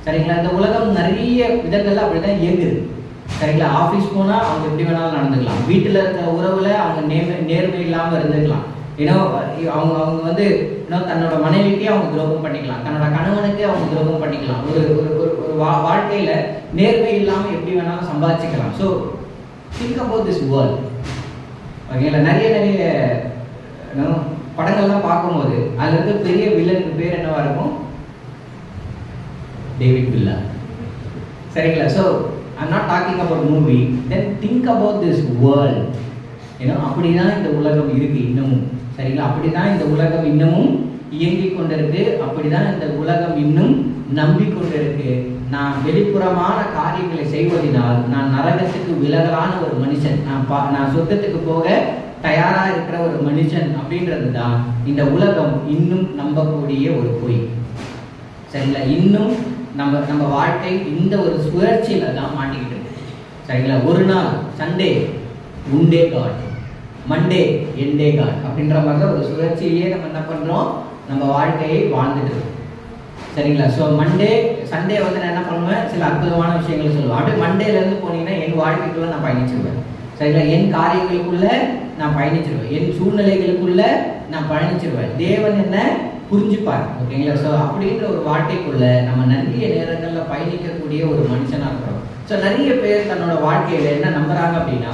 சரிங்களா? இந்த உலகம் நிறைய விதங்கள்ல அப்படிதான் இயங்குது. சரிங்களா? ஆஃபீஸ் போனா அவங்க எப்படி வேணாலும் நடந்துக்கலாம், வீட்டுல இருக்கிற உறவுல அவங்க நேர்மை இல்லாம இருந்துக்கலாம், அவங்க வந்து தன்னோட மனைவிக்கே அவங்க துரோகம் பண்ணிக்கலாம், தன்னோட கணவனுக்கே அவங்க துரோகம் பண்ணிக்கலாம், ஒரு வாழ்க்கையில நேர்மை இல்லாம எப்படி வேணாலும் சம்பாதிச்சுக்கலாம். So think about this world. ஓகேங்களா? நிறைய படங்கள்லாம் பார்க்கும்போது அதுல இருக்க பெரிய வில்லனுக்கு பேர் என்னவா இருக்கும்? David Villa. சரிங்களா? So I'm not talking about movie. Then think about this world. அப்படிதான் இந்த உலகம் இருக்கு இன்னமும். சரிங்களா? அப்படிதான் இந்த உலகம் இன்னமும் இயங்கிக் கொண்டிருக்கு. அப்படிதான் இந்த உலகம் இன்னும் நம்பிக்கொண்டிருக்கு. நான் வெளிப்புறமான காரியங்களை செய்வதனால் நான் நரகத்துக்கு விலகலான ஒரு மனுஷன், நான் சொர்க்கத்துக்கு போக தயாரா இருக்கிற ஒரு மனுஷன் அப்படின்றது தான் இந்த உலகம் இன்னும் நம்பக்கூடிய ஒரு பொய். சரிங்களா? இன்னும் நம்ம வாழ்க்கை இந்த ஒரு சுழற்சியில தான் மாட்டிக்கிட்டு இருக்கு. சரிங்களா? ஒரு நாள் சண்டே உண்டே காட், மண்டே எண்டே காட் அப்படின்ற மாதிரி தான் ஒரு சுழற்சியிலேயே நம்ம என்ன பண்ணுறோம், நம்ம வாழ்க்கையை வாழ்ந்துட்டு இருக்கோம். சரிங்களா? ஸோ மண்டே சண்டே வந்து நான் என்ன பண்ணுவேன், சில அற்புதமான விஷயங்கள் சொல்லுவேன். அப்படியே மண்டேலேருந்து போனீங்கன்னா என் வாழ்க்கைக்குள்ளே நான் பயணிச்சிருவேன். சரிங்களா? என் காரியங்களுக்குள்ள நான் பயணிச்சிருவேன், என் சூழ்நிலைகளுக்குள்ள நான் பயணிச்சிருவேன். தேவன் என்ன புரிஞ்சுப்பார். ஓகேங்களா? ஸோ அப்படின்ற ஒரு வாழ்க்கைக்குள்ள நம்ம நிறைய நேரங்களில் பயணிக்கக்கூடிய ஒரு மனுஷனாக இருக்கிறோம். ஸோ நிறைய பேர் தன்னோட வாழ்க்கையில் என்ன நம்புறாங்க அப்படின்னா,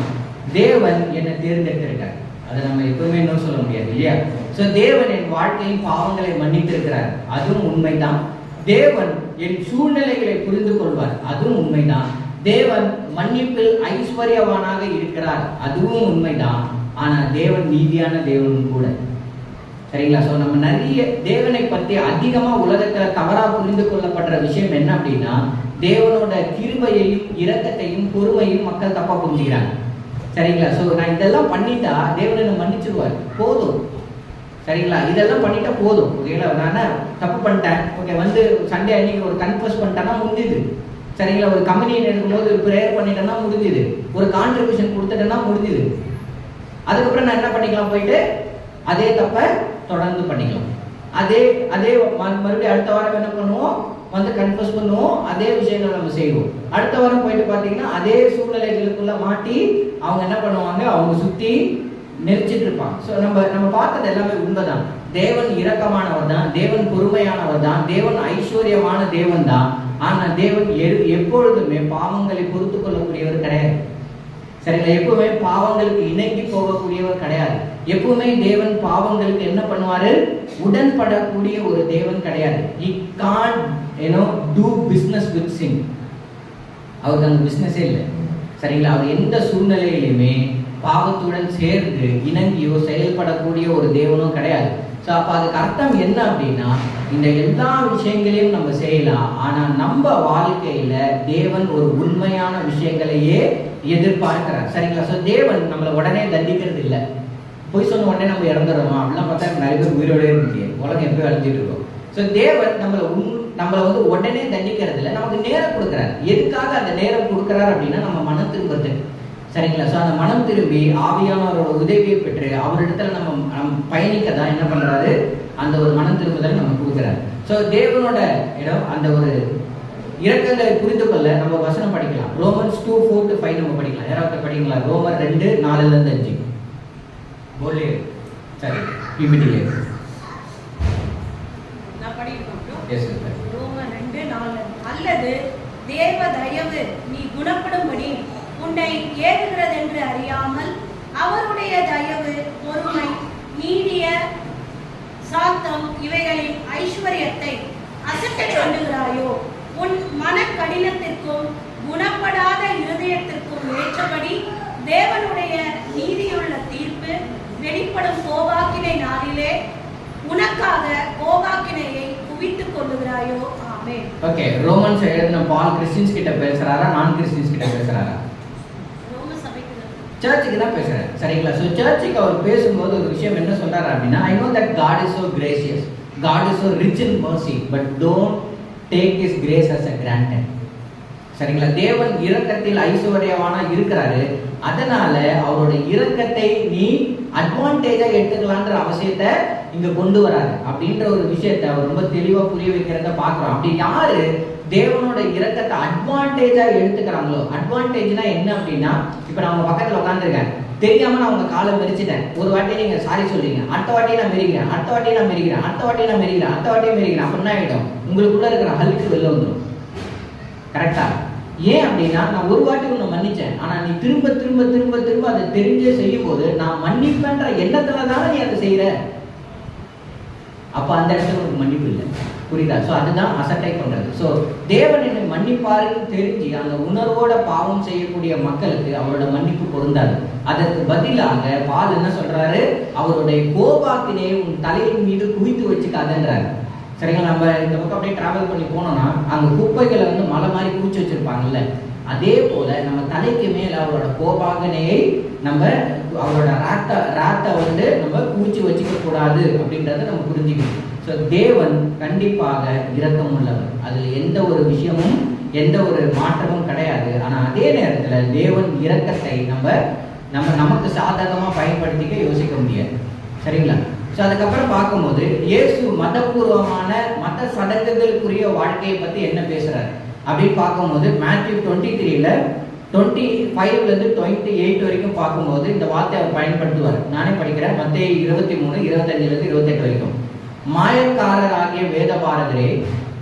தேவன் என்னை தேர்ந்தெடுத்திருக்கார். அதை நம்ம எப்பவுமே இன்னும் சொல்ல முடியாது இல்லையா? ஸோ தேவன் என் வாழ்க்கையின் பாவங்களை மன்னித்து இருக்கிறார், அதுவும் உண்மைதான். தேவன் என் சூழ்நிலைகளை புரிந்து கொள்வார், அதுவும் உண்மைதான். தேவன் மன்னிப்பில் ஐஸ்வர்யவானாக இருக்கிறார், அதுவும் உண்மைதான். ஆனா தேவன் நீதியான தேவனும் கூட. சரிங்களா? ஸோ நம்ம நிறைய தேவனை பற்றி அதிகமா உலகத்துல தவறா புரிந்து கொள்ளப்படுற விஷயம் என்ன அப்படின்னா, தேவனோட கிருபையையும் இரக்கத்தையும் பொறுமையும் மக்கள் தப்பா புரிஞ்சுக்கிறாங்க. சரிங்களா? ஸோ நான் இதெல்லாம் பண்ணிட்டா தேவன் என்ன மன்னிச்சிருவார், போதும். சரிங்களா? இதெல்லாம் பண்ணிட்டா போதும். ஓகேங்களா? நான் தப்பு பண்ணிட்டேன், ஓகே, வந்து சண்டே அன்னைக்கு ஒரு கன்ஃபஸ் பண்ணிட்டேன்னா முடிஞ்சுது. சரிங்களா? ஒரு கம்யூனியன் எடுக்கும்போது ஒரு ப்ரேயர் பண்ணிட்டேன்னா முடிஞ்சுது, ஒரு கான்ட்ரிபியூஷன் கொடுத்துட்டேன்னா முடிஞ்சுது. அதுக்கப்புறம் நான் என்ன பண்ணிக்கலாம், போயிட்டு அதே தப்பை தொடர்ந்து பண்ணிக்கலாம். அதே அதே மறுபடியும் அடுத்த வாரம் என்ன பண்ணுவோம், வந்து கன்ஃபஸ் பண்ணுவோம், அதே விஷயங்கள் நம்ம செய்வோம். அடுத்த வாரம் போயிட்டு பார்த்தீங்கன்னா அதே சூழ்நிலைகளுக்குள்ள மாட்டி அவங்க என்ன பண்ணுவாங்க, அவங்க சுற்றி நெரிச்சிட்டு இருப்பாங்க. ஸோ நம்ம பார்த்தது எல்லாமே உண்மைதான். தேவன் இரக்கமானவர் தான், தேவன் பொறுமையானவர் தான், தேவன் ஐஸ்வர்யமான தேவன் தான். ஆனால் தேவன் எப்பொழுதுமே பாவங்களை பொறுத்து கொள்ளக்கூடியவர் கிடையாது. சரிங்களா? எப்பவுமே பாவங்களுக்கு இணங்கி போகக்கூடியவர் கிடையாது. எப்பவுமே தேவன் பாவங்களுக்கு என்ன பண்ணுவாரு, உடன்படக்கூடிய ஒரு தேவன் கிடையாது. He can't do business with sin. அவருக்கு அந்த பிசினஸே இல்லை. சரிங்களா? அவர் எந்த சூழ்நிலையிலுமே பாவத்துடன் சேர்ந்து இணங்கியோ செயல்படக்கூடிய ஒரு தேவனும் கிடையாது. ஸோ அப்போ அதுக்கு அர்த்தம் என்ன அப்படின்னா, இந்த எல்லா விஷயங்களையும் நம்ம செய்யலாம், ஆனால் நம்ம வாழ்க்கையில தேவன் ஒரு உண்மையான விஷயங்களையே எதிர்பார்க்கிறார். சரிங்களா? ஸோ தேவன் நம்மளை உடனே தண்டிக்கிறது இல்லை. போய் சொன்ன உடனே நம்ம இறந்துடுறோமா அப்படிலாம் பார்த்தா நிறைய பேர் உயிரோடே இருக்க முடியாது, உலகம் எப்போ அழிஞ்சிட்டு இருக்கோம். ஸோ தேவன் நம்மளை வந்து உடனே தண்டிக்கிறது இல்லை, நமக்கு நேரம் கொடுக்குறாரு. எதுக்காக அந்த நேரம் கொடுக்குறாரு அப்படின்னா, நம்ம மனம் திரும்புறது. சரிங்களா? ஸோ அந்த மனம் திரும்பி ஆவியானவரோட உதவியை பெற்று அவரிடத்துல நம்ம பயணிக்க தான் என்ன பண்றாரு, அந்த ஒரு மனம் திரும்புதல் நம்ம கொடுக்குறாரு. ஸோ தேவனோட அந்த ஒரு இரக்கங்களை புரிந்து கொள்ள நம்ம வசனம் படிக்கலாம். ரோமன்ஸ் 2:4-5 நம்ம படிக்கலாம். யாராவது படிக்கலாம்? ரோமர் 2:4-5 போலே. சரி, பிபிடிலே நான் படிக்கிறேன். Yes sir. ரோமர் 2:4 அல்லது தேவ தயவு நீ குணப்படும்படி உன்னை ஏறுகிறது என்று அறியாமல் அவருடைய தயவு, பொறுமை, நீடிய சாந்தம் இவைகளின் ஐஸ்வர்யத்தை அசட்டை பண்ணுகிறாயோ? உன் மன கடினத்திற்கும் குணப்படாத இருதயத்திற்கும் ஏற்றபடி தேவனுடைய நீதியுள்ள தீர்ப்பு வெளிப்படும் கோபாக்கினை நாளிலே உனக்காக கோபாக்கினையை குவித்துக் கொள்ளுகிறாயோ? ஆமென். ஓகே, ரோமன்ஸ் எழுதின பால் கிறிஸ்டியன்ஸ் கிட்ட பேசுறாரா, நான் கிறிஸ்டியன்ஸ் கிட்ட பேசுறாரா? சர்ச்சுக்கு தான் பேசுறாரு. சரிங்களா? ஸோ சர்ச்சுக்கு அவர் பேசும்போது ஒரு விஷயம் என்ன சொல்றாரு அப்படின்னா, I know that God is so gracious, God is so rich in mercy, but don't take his grace as a granted. சரிங்களா? தேவன் இரக்கத்தில் ஐஸ்வர்யவானா இருக்கிறாரு, அதனால அவரோட இரக்கத்தை நீ அட்வான்டேஜா எடுத்துக்கலான்ற அவசியத்தை இங்க கொண்டு வராரு அப்படின்ற ஒரு விஷயத்தை அவர் ரொம்ப தெளிவா புரிய வைக்கிறத பாக்குறோம். அப்படி யாரு தேவனோட இரக்கத்தை அட்வான்டேஜா எடுத்துக்கிறாங்களோ, அட்வான்டேஜ்னா என்ன அப்படின்னா, இப்ப நான் உங்க பக்கத்துல உட்காந்துருக்கேன், தெரியாம நான் உங்க காலை மெரிச்சிட்டேன், ஒரு வாட்டி நீங்க சாரி சொல்றீங்க, அடுத்த வாட்டி நான் மெரிக்கிறேன், அடுத்த வாட்டி நான் மெரிக்கிறேன், அடுத்த வாட்டி நான் மெரிக்கிறேன், அடுத்த வாட்டி மெரிக்கிறேன், அப்படின்னா ஆயிடும், உங்களுக்குள்ள இருக்கிற ஹல்க்கு வெளில வந்துடும். கரெக்டா? ஏன் அப்படின்னா, நான் ஒரு வாட்டி உன்னை மன்னிச்சேன், ஆனா நீ திரும்ப திரும்ப திரும்ப திரும்ப அதை தெரிஞ்சே செய்யும் போது நான் மன்னிப்பேன்ற எண்ணத்துல தானே நீ அதை செய்யற, அப்ப அந்த இடத்துல உனக்கு மன்னிப்பு இல்லை. புரியுதா? ஸோ அதுதான் அசட்டை பண்றது. ஸோ தேவன் என்னை மன்னிப்பாருன்னு தெரிஞ்சு அந்த உணர்வோட பாவம் செய்யக்கூடிய மக்களுக்கு அவரோட மன்னிப்பு பொருந்தாது. அதற்கு பதிலாக பால் என்ன சொல்றாரு, அவருடைய கோபாக்கினையை உன் தலையின் மீது குவித்து வச்சுக்காதுன்றாரு. சரிங்களா? நம்ம இந்த பக்கம் அப்படியே டிராவல் பண்ணி போனோம்னா அங்க குப்பைகளை வந்து மலை மாதிரி குவிச்சு வச்சிருப்பாங்கல்ல, அதே போல நம்ம தலைக்கு மேல அவரோட கோபாகனையை நம்ம அவரோட ராத்தை வந்து நம்ம குவிச்சு வச்சுக்க கூடாது அப்படின்றத நம்ம புரிஞ்சுக்கணும். ஸோ தேவன் கண்டிப்பாக இரக்கம் உள்ளவர், அதுல எந்த ஒரு விஷயமும் எந்த ஒரு மாற்றமும் கிடையாது. ஆனா அதே நேரத்துல தேவன் இரக்கத்தை நமக்கு சாதகமா பயன்படுத்திக்க யோசிக்க முடியாது. சரிங்களா? ஸோ அதுக்கப்புறம் பார்க்கும்போது இயேசு மதபூர்வமான மத சடங்குகளுக்குரிய வாழ்க்கையை பத்தி என்ன பேசுறாரு அப்படின்னு பார்க்கும்போது மேத்யூ 23ல 25 28 வரைக்கும் பார்க்கும்போது இந்த வார்த்தையை அவர் பயன்படுத்துவார். நானே படிக்கிறேன். மத்தேயு 23 25 வரைக்கும். மாயக்காரராகிய வேதபாரகரே,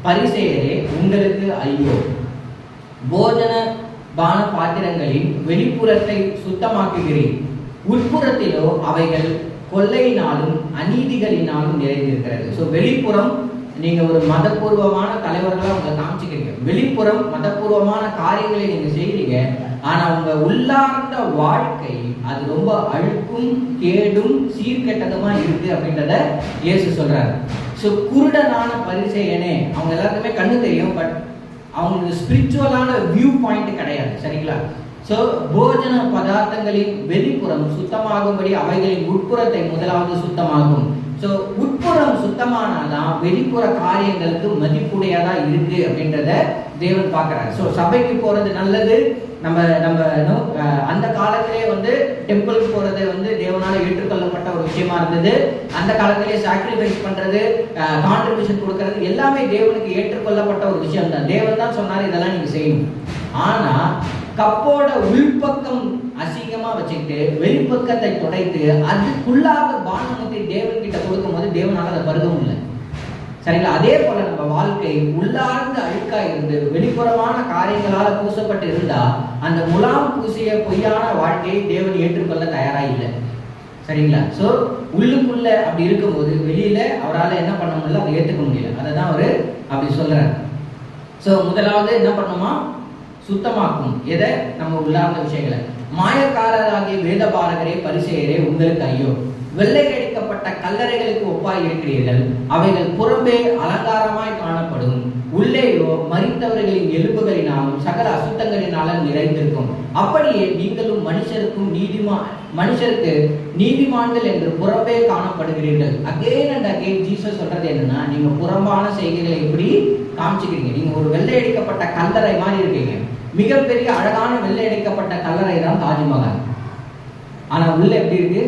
பரிசேயரே, உங்களுக்கு ஐயோ! போஜன பான பாத்திரங்களின் வெளிப்புறத்தை சுத்தமாக்குகிறேன், உட்புறத்திலோ அவைகள் கொள்ளையினாலும் அநீதிகளினாலும் நிறைந்திருக்கிறது. ஸோ வெளிப்புறம் நீங்க ஒரு மதபூர்வமான தலைவர்களா உங்களை காமிச்சுக்கிறீங்க, வெளிப்புறம் மதபூர்வமான காரியங்களை நீங்க செய்றீங்க, ஆனா உங்க உள்ளார்ந்த வாழ்க்கை அது ரொம்ப அழுக்கும் கேடும் சீர்கெட்டதுமா இருக்கு அப்படின்றத இயேசு சொல்றாரு. ஸோ குருடனான பரிசேயனே, அவங்க எல்லாருக்குமே கண்ணு தெரியும், பட் அவங்களுக்கு ஸ்பிரிச்சுவலான வியூ பாயிண்ட் கிடையாது. சரிங்களா? ஸோ போஜன பதார்த்தங்களின் வெளிப்புறம் சுத்தமாகும்படி அவைகளின் உட்புறத்தை முதலாவது சுத்தமாகும். ஸோ உட்புறம் சுத்தமானாதான் வெளிப்புற காரியங்களுக்கு மதிப்புடையதா இருக்கு அப்படின்றத தேவன் பார்க்கிறார். ஸோ சபைக்கு போறது நல்லது. நம்ம அந்த காலத்திலே டெம்பிளுக்கு போறது தேவனால ஏற்றுக்கொள்ளப்பட்ட ஒரு விஷயமா இருந்தது. அந்த காலத்திலே சாக்ரிஃபைஸ் பண்றது, கான்ட்ரிபியூஷன் கொடுக்கறது எல்லாமே தேவனுக்கு ஏற்றுக்கொள்ளப்பட்ட ஒரு விஷயம் தான். தேவன் தான் சொன்னார் இதெல்லாம் நீங்க செய்யணும். ஆனா கப்போட உள்பக்கம் அசிங்கமா வச்சுக்கிட்டு வெளிப்பக்கத்தை துடைத்து அதுக்குள்ளாக பானமுத்தி தேவன் கிட்ட கொடுக்கும் போது தேவனால அதை பருகவும் இல்லை. சரிங்களா? அதே போல நம்ம வாழ்க்கை உள்ளார்ந்து அழுக்கா இருந்து வெளிப்புறமான காரியங்களால பூசப்பட்டு இருந்தா அந்த முலாம் பூசிய பொய்யான வாழ்க்கையை தேவன் ஏற்றுக்கொள்ள தயாரா இல்லை. சரிங்களா? ஸோ உள்ளுக்குள்ள அப்படி இருக்கும்போது வெளியில அவரால் என்ன பண்ண முடியல, அதை ஏற்றுக்க முடியல. அதை தான் அவரு அப்படி சொல்றாரு. ஸோ முதலாவது என்ன பண்ணுமா, சுத்தமாக்கும் எதை, நம்ம உள்ளார்ந்த விஷயங்களை. மாயக்காரராகிய வேதபாரகரே, பரிசேயரே, உங்களுக்கு ஐயோ! வெள்ளை அடிக்கப்பட்ட கல்லறைகளுக்கு ஒப்பாய் இருக்கிறீர்கள். அவைகள் புறம்பே அலங்காரமாய் காணப்படும், உள்ளேயோ மரித்தவர்களின் எலும்புகளினாலும் சகல அசுத்தங்களினாலும் நிறைந்திருக்கும். அப்படியே நீங்களும் மனுஷருக்கு நீதிமான்கள் என்று புறம்பே காணப்படுகிறீர்கள். அகைன் அண்ட் அகைன் ஜீசஸ் சொல்றது என்னன்னா, நீங்க புறம்பான செய்திகளை எப்படி காமிச்சுக்கிறீங்க. நீங்க ஒரு வெள்ளை அடிக்கப்பட்ட கல்லறை மாதிரி இருக்கீங்க. மிகப்பெரிய அழகான வெள்ளை அடிக்கப்பட்ட கல்லறை தான் தாஜ்மஹால். ஆனா உள்ள எப்படி இருக்கு?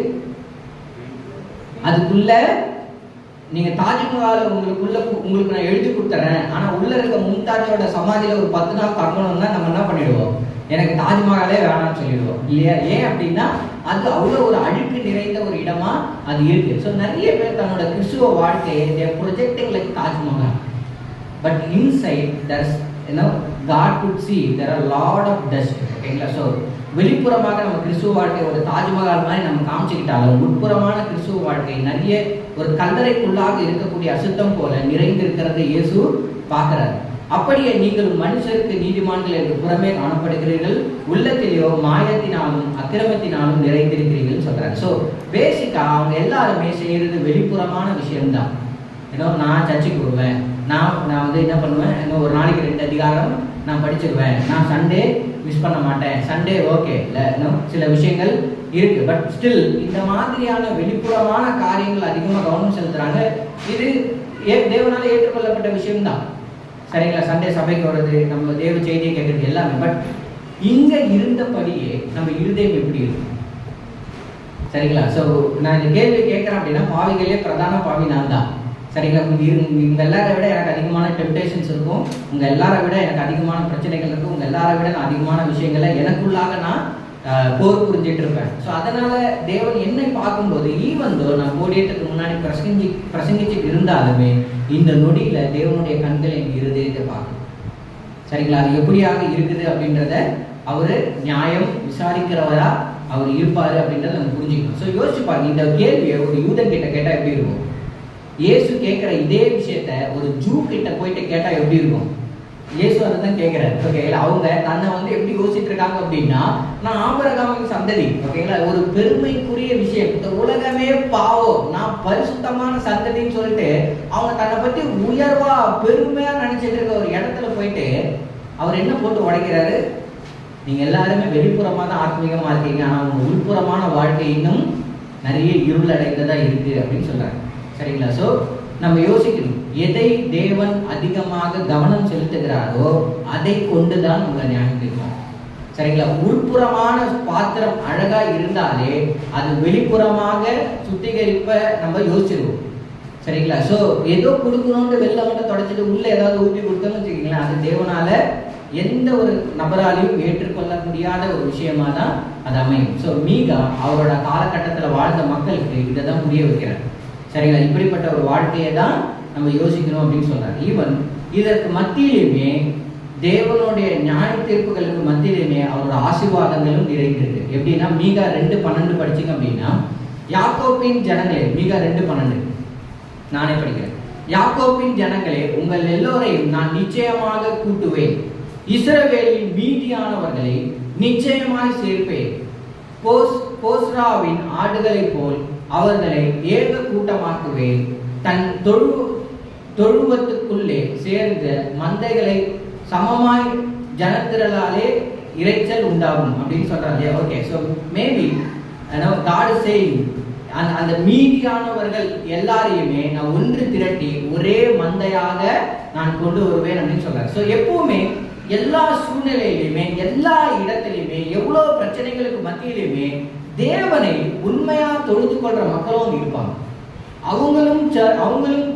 அதுக்குள்ள நீங்க தாஜ்மஹால் உங்களுக்கு நான் எழுதி கொடுத்துறேன், ஆனா உள்ள இருக்க மும்தாஜோட சமாதியில ஒரு 10 நாள் தங்கணும்னா நம்ம என்ன பண்ணிடுவோம், எனக்கு தாஜ்மஹாலே வேணாம்னு சொல்லிடுவோம் இல்லையா? ஏன் அப்படின்னா அது அவ்வளோ ஒரு அழுக்கு நிறைந்த ஒரு இடமா அது இருக்கு. ஸோ நிறைய பேர் தன்னோட கிறிஸ்துவ வாழ்க்கையை projecting like Taj Mahal, but inside there's God could see there are lot of dust. ஓகேங்களா? ஸோ வெளிப்புறமாக நம்ம கிறிஸ்துவ வாழ்க்கை ஒரு தாஜ்மஹால் மாதிரி நம்ம காமிச்சுக்கிட்டாலும் உட்புறமான கிறிஸ்துவ வாழ்க்கை நிறைய ஒரு கல்லறைக்குள்ளாக இருக்கக்கூடிய அசுத்தம் போல நிறைந்திருக்கிறது இயேசு பார்க்கிறார். அப்படியே நீங்களும் மனுஷருக்கு நீதிமான்கள் என்று புறமே காணப்படுகிறீர்கள், உள்ளத்திலேயோ மாயத்தினாலும் அக்கிரமத்தினாலும் நிறைந்திருக்கிறீர்கள் சொல்றாரு. ஸோ பேசிக்கா அவங்க எல்லாருமே செய்யறது வெளிப்புறமான விஷயம்தான். நான் சர்ச்சுக்கு வருவேன், நான் என்ன பண்ணுவேன், ஒரு நாளைக்கு 2 அதிகாரம் நான் படிச்சிருவேன், நான் சண்டே மிஸ் பண்ண மாட்டேன், சண்டே ஓகே இல்லை, சில விஷயங்கள் இருக்கு. பட் ஸ்டில் இந்த மாதிரியான வெளிப்புறமான காரியங்கள் அதிகமாக கவனம் செலுத்துறாங்க. இது தேவனால ஏற்றுக்கொள்ளப்பட்ட விஷயம்தான். சரிங்களா? சண்டே சபைக்கு வர்றது, நம்ம தேவ செய்தியை கேட்கறது எல்லாமே. பட் இங்க இருந்தபடியே நம்ம இருதயம் எப்படி இருக்கும்? சரிங்களா? ஸோ நான் இந்த கேள்வி கேட்கறேன் அப்படின்னா, பாவிகளே பிரதான பாவி நான் தான். சரிங்களா? உங்க எல்லாரை விட எனக்கு அதிகமான டெம்டேஷன்ஸ் இருக்கும், உங்க எல்லாரை விட எனக்கு அதிகமான பிரச்சனைகள் இருக்கும், உங்க எல்லாரை விட நான் அதிகமான விஷயங்களை எனக்குள்ளாக நான் போர் புரிஞ்சிட்டு இருப்பேன். ஸோ அதனால தேவன் என்னை பார்க்கும்போது ஈவன் தோ நான் கோடியத்துக்கு முன்னாடி பிரசங்கிச்சுட்டு இருந்தாலுமே இந்த நொடியில தேவனுடைய கண்கள் என் இருதயத்தை பார்க்கும். சரிங்களா? அது எப்படியாக இருக்குது அப்படின்றத அவரு நியாயம் விசாரிக்கிறவரா அவர் இருப்பாரு அப்படின்றத நம்ம புரிஞ்சுக்கணும். ஸோ யோசிச்சு பாருங்க, இந்த கேள்வியை ஒரு யூதன் கிட்ட கேட்டா எப்படி இருக்கும்? இயேசு கேட்கிற இதே விஷயத்த ஒரு ஜூ கிட்ட போயிட்டு கேட்டா எப்படி இருக்கும்? இயேசு அதான் கேட்கிறாரு. ஓகேங்களா? அவங்க தன்னை எப்படி யோசிச்சுட்டு இருக்காங்க அப்படின்னா, நான் ஆபிரகாமின் சந்ததி. ஓகேங்களா? ஒரு பெருமைக்குரிய விஷயம், இந்த உலகமே பாவம், நான் பரிசுத்தமான சந்ததின்னு சொல்லிட்டு அவங்க தன்னை பத்தி உயர்வா பெருமையா நினைச்சிட்டு இருக்க ஒரு இடத்துல போயிட்டு அவர் என்ன போட்டு உடைக்கிறாரு? நீங்க எல்லாருமே வெளிப்புறமா தான் ஆத்மீகமா இருக்கீங்க, ஆனா உங்க உள்புறமான வாழ்க்கை இன்னும் நிறைய இருள் அடைந்ததா இருக்கு அப்படின்னு சொல்றாங்க. சரிங்களா? ஸோ நம்ம யோசிக்கணும், எதை தேவன் அதிகமாக கவனம் செலுத்துகிறாரோ அதை கொண்டுதான் நம்மளை நியாயம் தீர்ப்பார். சரிங்களா? உள்புறமான பாத்திரம் அழகா இருந்தாலே அது வெளிப்புறமாக சுத்திகரிப்ப நம்ம யோசிச்சிருவோம். சரிங்களா? ஸோ ஏதோ கொடுக்கணும்னு வெளில மட்டும் தொடச்சிட்டு உள்ள ஏதாவது ஊற்றி கொடுத்தோம்னு வச்சுக்கிங்களேன், அது தேவனால எந்த ஒரு நபராலையும் ஏற்றுக்கொள்ள முடியாத ஒரு விஷயமா தான் அது அமையும். ஸோ மீகா அவரோட காலகட்டத்தில் வாழ்ந்த மக்களுக்கு இதை தான் புரிய வைக்கிறார். சரிங்களா? இப்படிப்பட்ட ஒரு வாழ்க்கையை தான் நம்ம யோசிக்கணும் அப்படின்னு சொல்றாரு. ஈவன் இதற்கு மத்தியிலுமே தேவனுடைய நியாய தீர்ப்புகளுக்கு மத்தியிலுமே அவரோட ஆசீர்வாதங்களும் நிறைந்திருக்கு. எப்படின்னா மீகா 2:12 படிச்சிங்க அப்படின்னா, யாக்கோபின் ஜனங்களே, மீகா 2:12 நானே படிக்கிறேன். யாக்கோபின் ஜனங்களே, உங்கள் எல்லோரையும் நான் நிச்சயமாக கூட்டுவேன், இஸ்ரவேலின் மீதியானவர்களை நிச்சயமாய் சேர்ப்பேன். போஸ்ராவின் ஆடுகளை போல் அவர்களை ஏக கூட்டமாக்குவேன். தன் தொழுவத்துக்குள்ளே சேர்ந்த மந்தைகளை சமமாய் ஜனத்திரளாலே இறைச்சல் உண்டாகும் அப்படின்னு சொல்றாங்க. Okay, so maybe God is saying அந்த மீதியானவர்கள் எல்லாரையுமே நான் ஒன்று திரட்டி ஒரே மந்தையாக நான் கொண்டு வருவேன் அப்படின்னு சொல்றாரு. ஸோ எப்பவுமே எல்லா சூழ்நிலையிலுமே எல்லா இடத்திலுமே எவ்வளவு பிரச்சனைகளுக்கு மத்தியிலுமே தேவனை உண்மையா தொழுது கொள்ற மக்களும் இருப்பாங்க. அவங்களும்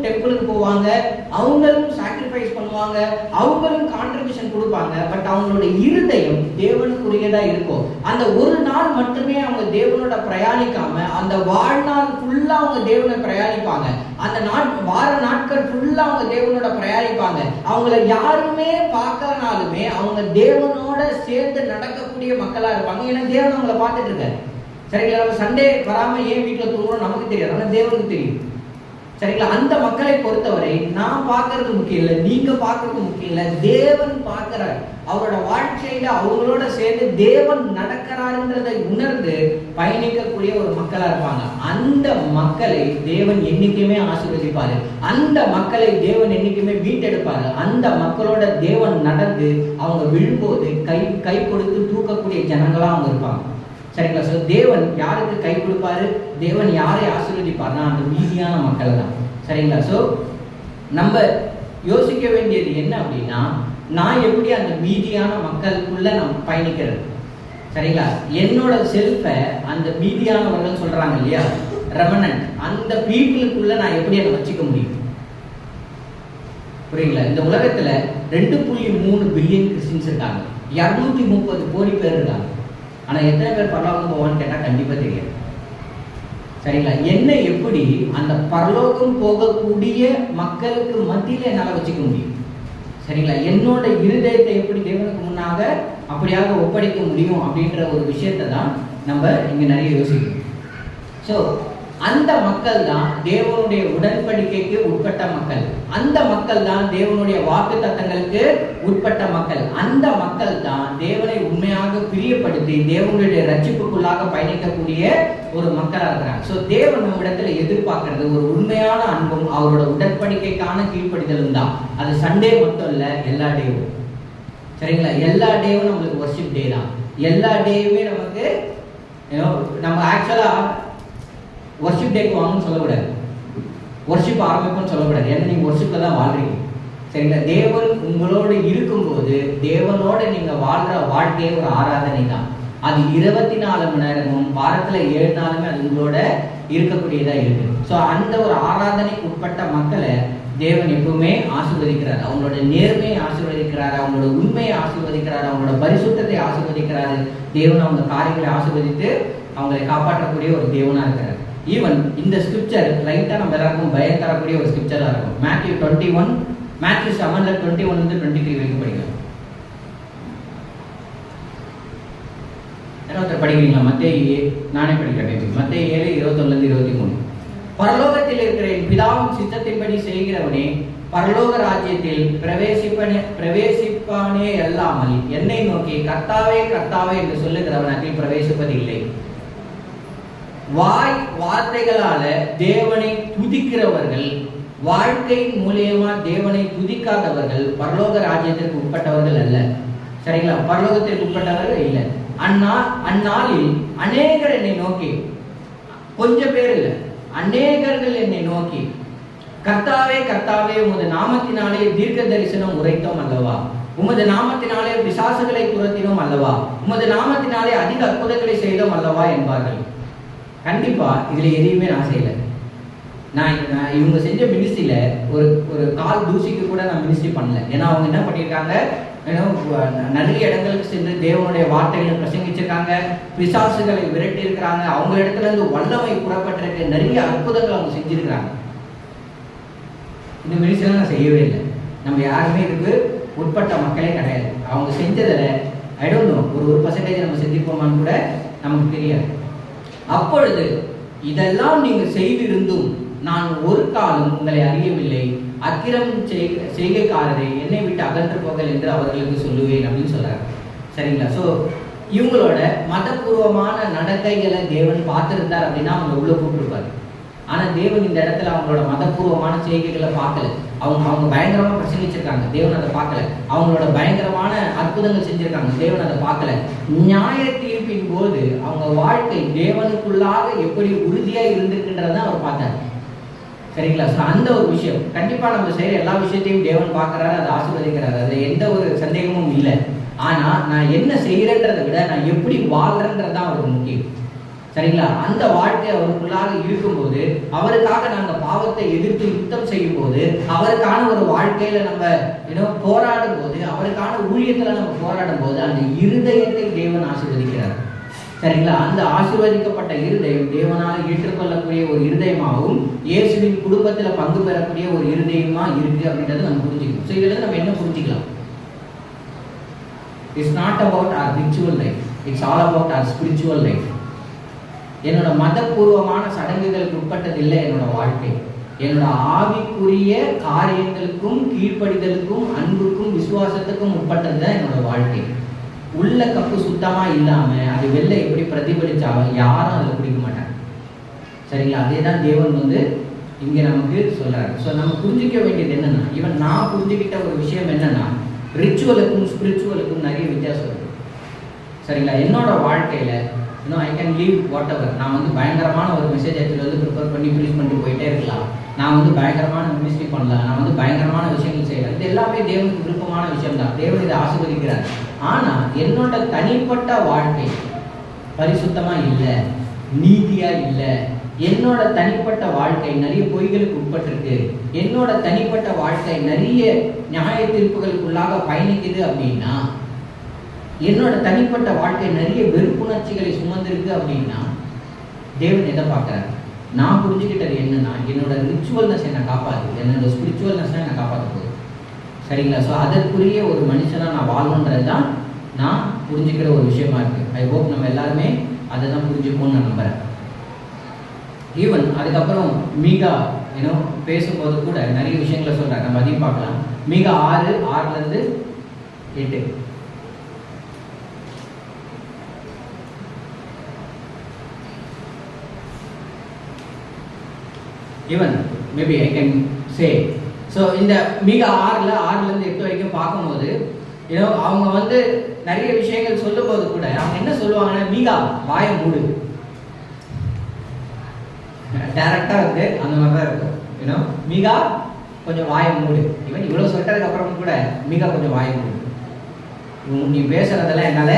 டெம்பிளுக்கு போவாங்க, அவங்களும் சாக்ரிஃபைஸ் பண்ணுவாங்க, அவங்களும் கான்ட்ரிபியூஷன் கொடுப்பாங்க. பட் அவங்களோட இருதயம் தேவனுக்குரியதா இருக்கும். அந்த ஒரு நாள் மட்டுமே அவங்க தேவனோட பிரயாணிக்காம அந்த வாழ்நாள் ஃபுல்லா அவங்க தேவனை பிரயாணிப்பாங்க. அந்த வார நாட்கள் ஃபுல்லா அவங்க தேவனோட பிரயாணிப்பாங்க. அவங்கள யாருமே பார்க்கறனாலுமே அவங்க தேவனோட சேர்ந்து நடக்கக்கூடிய மக்களா இருப்பாங்க. ஏன்னா தேவன் அவங்கள பார்த்துட்டு இருக்காரு. சரிங்களா? நம்ம சண்டே வராம ஏன் வீட்டுல தூங்குறோம் நமக்கு தெரியாது, ஆனா தேவனுக்கு தெரியும். சரிங்களா? அந்த மக்களை பொறுத்தவரை நான் பார்க்கறது முக்கியம் இல்லை, நீங்க பார்க்கறது முக்கியம் இல்லை, தேவன் பார்க்கிறார். அவரோட வாழ்க்கையில அவங்களோட சேர்ந்து தேவன் நடக்கிறாருன்றதை உணர்ந்து பயணிக்கக்கூடிய ஒரு மக்களா இருப்பாங்க. அந்த மக்களை தேவன் என்னைக்குமே ஆசீர்வதிப்பாரு. அந்த மக்களை தேவன் என்னைக்குமே மீட்டெடுப்பாரு. அந்த மக்களோட தேவன் நடந்து அவங்க விழும்போது கை கொடுத்து தூக்கக்கூடிய ஜனங்களா அவங்க இருப்பாங்க. சரிங்களா? ஸோ தேவன் யாருக்கு கை கொடுப்பாரு, தேவன் யாரை ஆசீர்வதிப்பார்னா அந்த மீதியான மக்கள் தான். சரிங்களா? ஸோ நம்ம யோசிக்க வேண்டியது என்ன அப்படின்னா, நான் எப்படி அந்த மீதியான மக்களுக்குள்ள நான் பயணிக்கிறது. சரிங்களா? என்னோட செல்ஃபை அந்த மீதியானவர்கள் சொல்றாங்க இல்லையா, ரெமனன்ட், அந்த பீப்புளுக்குள்ள நான் எப்படி அதை வச்சுக்க முடியும்? புரியுங்களா? இந்த உலகத்துல 2.3 பில்லியன் கிறிஸ்டின்ஸ் இருக்காங்க, 230 கோடி பேர் இருக்காங்க. ஆனா எத்தனை பேர் பரலோகம் போவான்னு கேட்டா கண்டிப்பா தெரியாது. சரிங்களா? என்ன எப்படி அந்த பரலோகம் போகக்கூடிய மக்களுக்கு மத்தியில என்னால வச்சுக்க முடியும்? சரிங்களா? என்னோட இருதயத்தை எப்படி தேவனுக்கு முன்னாக அப்படியாக ஒப்படைக்க முடியும் அப்படின்ற ஒரு விஷயத்தை தான் நம்ம இங்க நிறைய யோசிக்கணும். ஸோ அந்த மக்கள் தான் தேவனுடைய உடன்படிக்கைக்கு உட்பட்ட மக்கள். அந்த மக்கள் தான் தேவனுடைய வாக்கு தத்தங்களுக்கு உட்பட்ட மக்கள். அந்த மக்கள் தான் தேவனை உண்மையாக பிரியப்படுத்தி தேவனுடைய ரட்சிப்புக்குள்ளாக பயணிக்கக்கூடிய ஒரு மக்களா இருக்கிறாங்க. ஸோ தேவன் நம்மிடத்துல எதிர்பார்க்கிறது ஒரு உண்மையான அன்பும் அவரோட உடன்படிக்கைக்கான கீழ்ப்படிதலும் தான். அது சண்டே மட்டும் இல்ல, எல்லா டேவும். சரிங்களா? எல்லா டேவும் நம்மளுக்கு வர்ஷிப் டே தான். எல்லா டேயுமே நமக்கு நம்ம ஆக்சுவலா வர்ஷிப் டேக்கு வாங்கன்னு சொல்லக்கூடாது, வர்ஷிப் ஆரம்பிப்புன்னு சொல்லக்கூடாது. ஏன்னா நீங்க வர்ஷிப்ல தான் வாழ்றீங்க. சரிங்களா? தேவன் உங்களோடு இருக்கும்போது தேவனோட நீங்க வாழ்ற வாழ்க்கையே ஒரு ஆராதனை தான். அது 24 மணி நேரமும் வாரத்துல 7 நாளுமே அது உங்களோட இருக்கக்கூடியதா இருக்கு. ஸோ அந்த ஒரு ஆராதனைக்கு உட்பட்ட மக்களை தேவன் எப்பவுமே ஆசீர்வதிக்கிறார். அவங்களோட நேர்மையை ஆசீர்வதிக்கிறார், அவங்களோட உண்மையை ஆசீர்வதிக்கிறார், அவங்களோட பரிசுத்தத்தை ஆசீர்வதிக்கிறாரு. தேவன் அவங்க காரியங்களை ஆசீர்வதித்து அவங்களை காப்பாற்றக்கூடிய ஒரு தேவனா இருக்கிறார். ஈவன் இந்த ஸ்கிரிப்சர் லைட்டா நம்ம எல்லாருக்கும் பயம் தரக்கூடிய ஒரு ஸ்கிரிப்சரா இருக்கும். மேத்யூ 7 21 23 வரைக்கும் படிக்கலாம். படிக்கிறீங்களா? மத்தேயு, நானே படிக்கிறேன். மத்தேயு 7 21 23. பரலோகத்தில் இருக்கிற என் பிதாவின் சித்தத்தின்படி செய்கிறவனே பரலோக ராஜ்யத்தில் பிரவேசிப்பானே அல்லாமல் என்னை நோக்கி கர்த்தாவே கர்த்தாவே என்று சொல்லுகிறவன் அதில் பிரவேசிப்பதில்லை. வார்த்தைகளால தேவனை துதிக்கிறவர்கள், வாழ்க்கை மூலியமா தேவனை துதிக்காதவர்கள் பரலோக ராஜ்யத்திற்கு உட்பட்டவர்கள் அல்ல. சரிங்களா? பரலோகத்திற்கு உட்பட்டவர்கள் இல்லை. அந்நாளில் அநேகர் என்னை நோக்கி, கொஞ்சம் பேர் இல்லை, அநேகர்கள் என்னை நோக்கி கர்த்தாவே கர்த்தாவே உமது நாமத்தினாலே தீர்க்க தரிசனம் உரைத்தோம் அல்லவா, உமது நாமத்தினாலே பிசாசுகளை துரத்தினோம் அல்லவா, உமது நாமத்தினாலே அதிக அற்புதங்களை செய்தோம் அல்லவா என்பார்கள். கண்டிப்பா இதுல எதையுமே நான் செய்யல. நான் இவங்க செஞ்ச மினிஸ்ட்ரியில ஒரு கால் தூசிக்கு கூட நான் மினிஸ்ட்ரி பண்ணல. ஏன்னா அவங்க என்ன பண்ணியிருக்காங்க, நிறைய இடங்களுக்கு சென்று தேவனுடைய வார்த்தைகளை பிரசங்கிச்சிருக்காங்க, பிசாசுகளை விரட்டி இருக்கிறாங்க, அவங்க இடத்துல இருந்து வல்லமை புறப்பட்டிருக்க நிறைய அற்புதங்கள் அவங்க செஞ்சிருக்கிறாங்க. இந்த மினிஸ்ட்ரி நான் செய்யவே இல்லை. நம்ம யாருமே இதுக்கு உட்பட்ட மக்களே கிடையாது. அவங்க செஞ்சதில் ஐ டோன்ட் நோ ஒரு பர்சன்டேஜ் நம்ம செஞ்சிருப்போமான்னு கூட நமக்கு தெரியாது. அப்பொழுது இதெல்லாம் நீங்கள் செய்திருந்தும் நான் ஒரு காலம் உங்களை அறியவில்லை, அக்கிரமம் செய்கைக்காரரை என்னை விட்டு அகன்று போகல் என்று அவர்களுக்கு சொல்லுவேன் அப்படின்னு சொல்றாரு. சரிங்களா? ஸோ இவங்களோட மதபூர்வமான நடத்தைகளை தேவன் பார்த்திருந்தார் அப்படின்னா அவங்க உள்ள கூப்பிட்டுருப்பாரு. ஆனா தேவன் இந்த இடத்துல அவங்களோட மதபூர்வமான செய்கைகளை பார்க்கல. அவங்க பயங்கரமா பிரசங்கிச்சிருக்காங்க, தேவன் அதை பார்க்கல. அவங்களோட பயங்கரமான அற்புதங்கள் செஞ்சிருக்காங்க, தேவன் அதை பார்க்கல. நியாய தீர்ப்பின் போது அவங்க வாழ்க்கை தேவனுக்குள்ளாக எப்படி உறுதியா இருந்திருக்குன்றத அவர் பார்த்தார். சரிங்களா? ஸோ அந்த ஒரு விஷயம் கண்டிப்பா நம்ம செய்யற எல்லா விஷயத்தையும் தேவன் பார்க்கறாரு, அதை ஆசீர்வதிக்கிறாரு, அதுல எந்த ஒரு சந்தேகமும் இல்லை. ஆனா நான் என்ன செய்யறேன்றதை விட நான் எப்படி வாழ்றேன்றது தான் அவருக்கு முக்கியம். சரிங்களா? அந்த வாழ்க்கை அவருக்குள்ளாக இருக்கும்போது, அவருக்காக நாங்கள் பாவத்தை எதிர்த்து யுத்தம் செய்யும் போது, அவருக்கான ஒரு வாழ்க்கையில நம்ம போராடும் போது, அவருக்கான ஊழியத்துல நம்ம போராடும் போது அந்த இருதயத்தை தேவன் ஆசீர்வதிக்கிறார். சரிங்களா? அந்த ஆசீர்வதிக்கப்பட்ட இருதயம் தேவனால் ஏற்றுக்கொள்ளக்கூடிய ஒரு இருதயமாகவும் இயேசுவின் குடும்பத்துல பங்கு பெறக்கூடிய ஒரு இருதயமா இருக்கு அப்படின்றத நம்ம புரிஞ்சுக்கணும். ஸோ இதுல நம்ம என்ன புரிஞ்சுக்கலாம்? It's not about our ritual life, it's all about our spiritual life. என்னோட மதபூர்வமான சடங்குகளுக்கு உட்பட்டதில்லை என்னோட வாழ்க்கை. என்னோட ஆவிக்குரிய காரியங்களுக்கும் கீழ்ப்படிதலுக்கும் அன்புக்கும் விசுவாசத்துக்கும் உட்பட்டது தான் என்னோட வாழ்க்கை. உள்ள கப்பு சுத்தமா இல்லாம அது வெளில எப்படி பிரதிபலிச்சாலும் யாரும் அதில் குடிக்க மாட்டாங்க. சரிங்களா? அதே தான் தேவன் இங்க நமக்கு சொல்றாரு. ஸோ நம்ம புரிஞ்சிக்க வேண்டியது என்னன்னா, ஈவன் நான் புரிஞ்சுக்கிட்ட ஒரு விஷயம் என்னன்னா, ரிச்சுவலுக்கும் ஸ்பிரிச்சுவலுக்கும் நிறைய வித்தியாசம் இருக்கு. சரிங்களா? என்னோட வாழ்க்கையில I can leave what ever. நான் பயங்கரமான ஒரு மெசேஜ் எடுத்துட்டு ப்ரிப்பேர் பண்ணி ப்ரீச் பண்ணிட்டு போயிட்டே இருக்கலாம். நான் பயங்கரமான மினிஸ்ட்ரி பண்ணலாம், நான் பயங்கரமான விஷயங்கள் செய்யலாம். இது எல்லாமே தேவனுக்கு விருப்பமான விஷயம் தான், தேவன் இதை ஆசீர்வதிக்கிறார். ஆனா என்னோட தனிப்பட்ட வாழ்க்கை பரிசுத்தமா இல்லை, நீதியா இல்லை. என்னோட தனிப்பட்ட வாழ்க்கை நிறைய பொய்களுக்கு உட்பட்டிருக்கு. என்னோட தனிப்பட்ட வாழ்க்கை நிறைய நியாய தீர்ப்புகளுக்குள்ளாக பயணிக்குது அப்படின்னா, என்னோட தனிப்பட்ட வாழ்க்கை நிறைய வெறுப்புணர்ச்சிகளை சுமந்திருக்கு அப்படின்னா, தேவன் எதை பார்க்குறாரு? நான் புரிஞ்சுக்கிட்டது என்னன்னா, என்னோட ரிச்சுவல்னஸ் என்னை காப்பாது, என்னோட ஸ்பிரிச்சுவல்னஸ் என்னை காப்பாற்ற போகுது. சரிங்களா? ஸோ அதற்குரிய ஒரு மனுஷனாக நான் வாழணுன்றது தான் நான் புரிஞ்சுக்கிற ஒரு விஷயமா இருக்கு. ஐ ஹோப் நம்ம எல்லாருமே அதை தான் புரிஞ்சுப்போம்னு நான் நம்புறேன். ஈவன் அதுக்கப்புறம் மீகா பேசும்போது கூட நிறைய விஷயங்களை சொல்றாங்க, நம்ம அதையும் பார்க்கலாம். மீகா 6:6-8. Even maybe I can say. So இந்த மீகா 6:6-8 வரைக்கும் பார்க்கும்போது அவங்க நிறைய விஷயங்கள் சொல்லும் போது கூட அவங்க என்ன சொல்லுவாங்கன்னா, மீகா வாயை மூடு. டைரக்டா அந்த மாதிரி தான் இருக்கும். மீகா கொஞ்சம் வாயை மூடு. ஈவன் இவ்வளவு சொல்றதுக்கு அப்புறம் கூட மீகா கொஞ்சம் வாயை மூடு, நீ பேசுறதெல்லாம் என்னால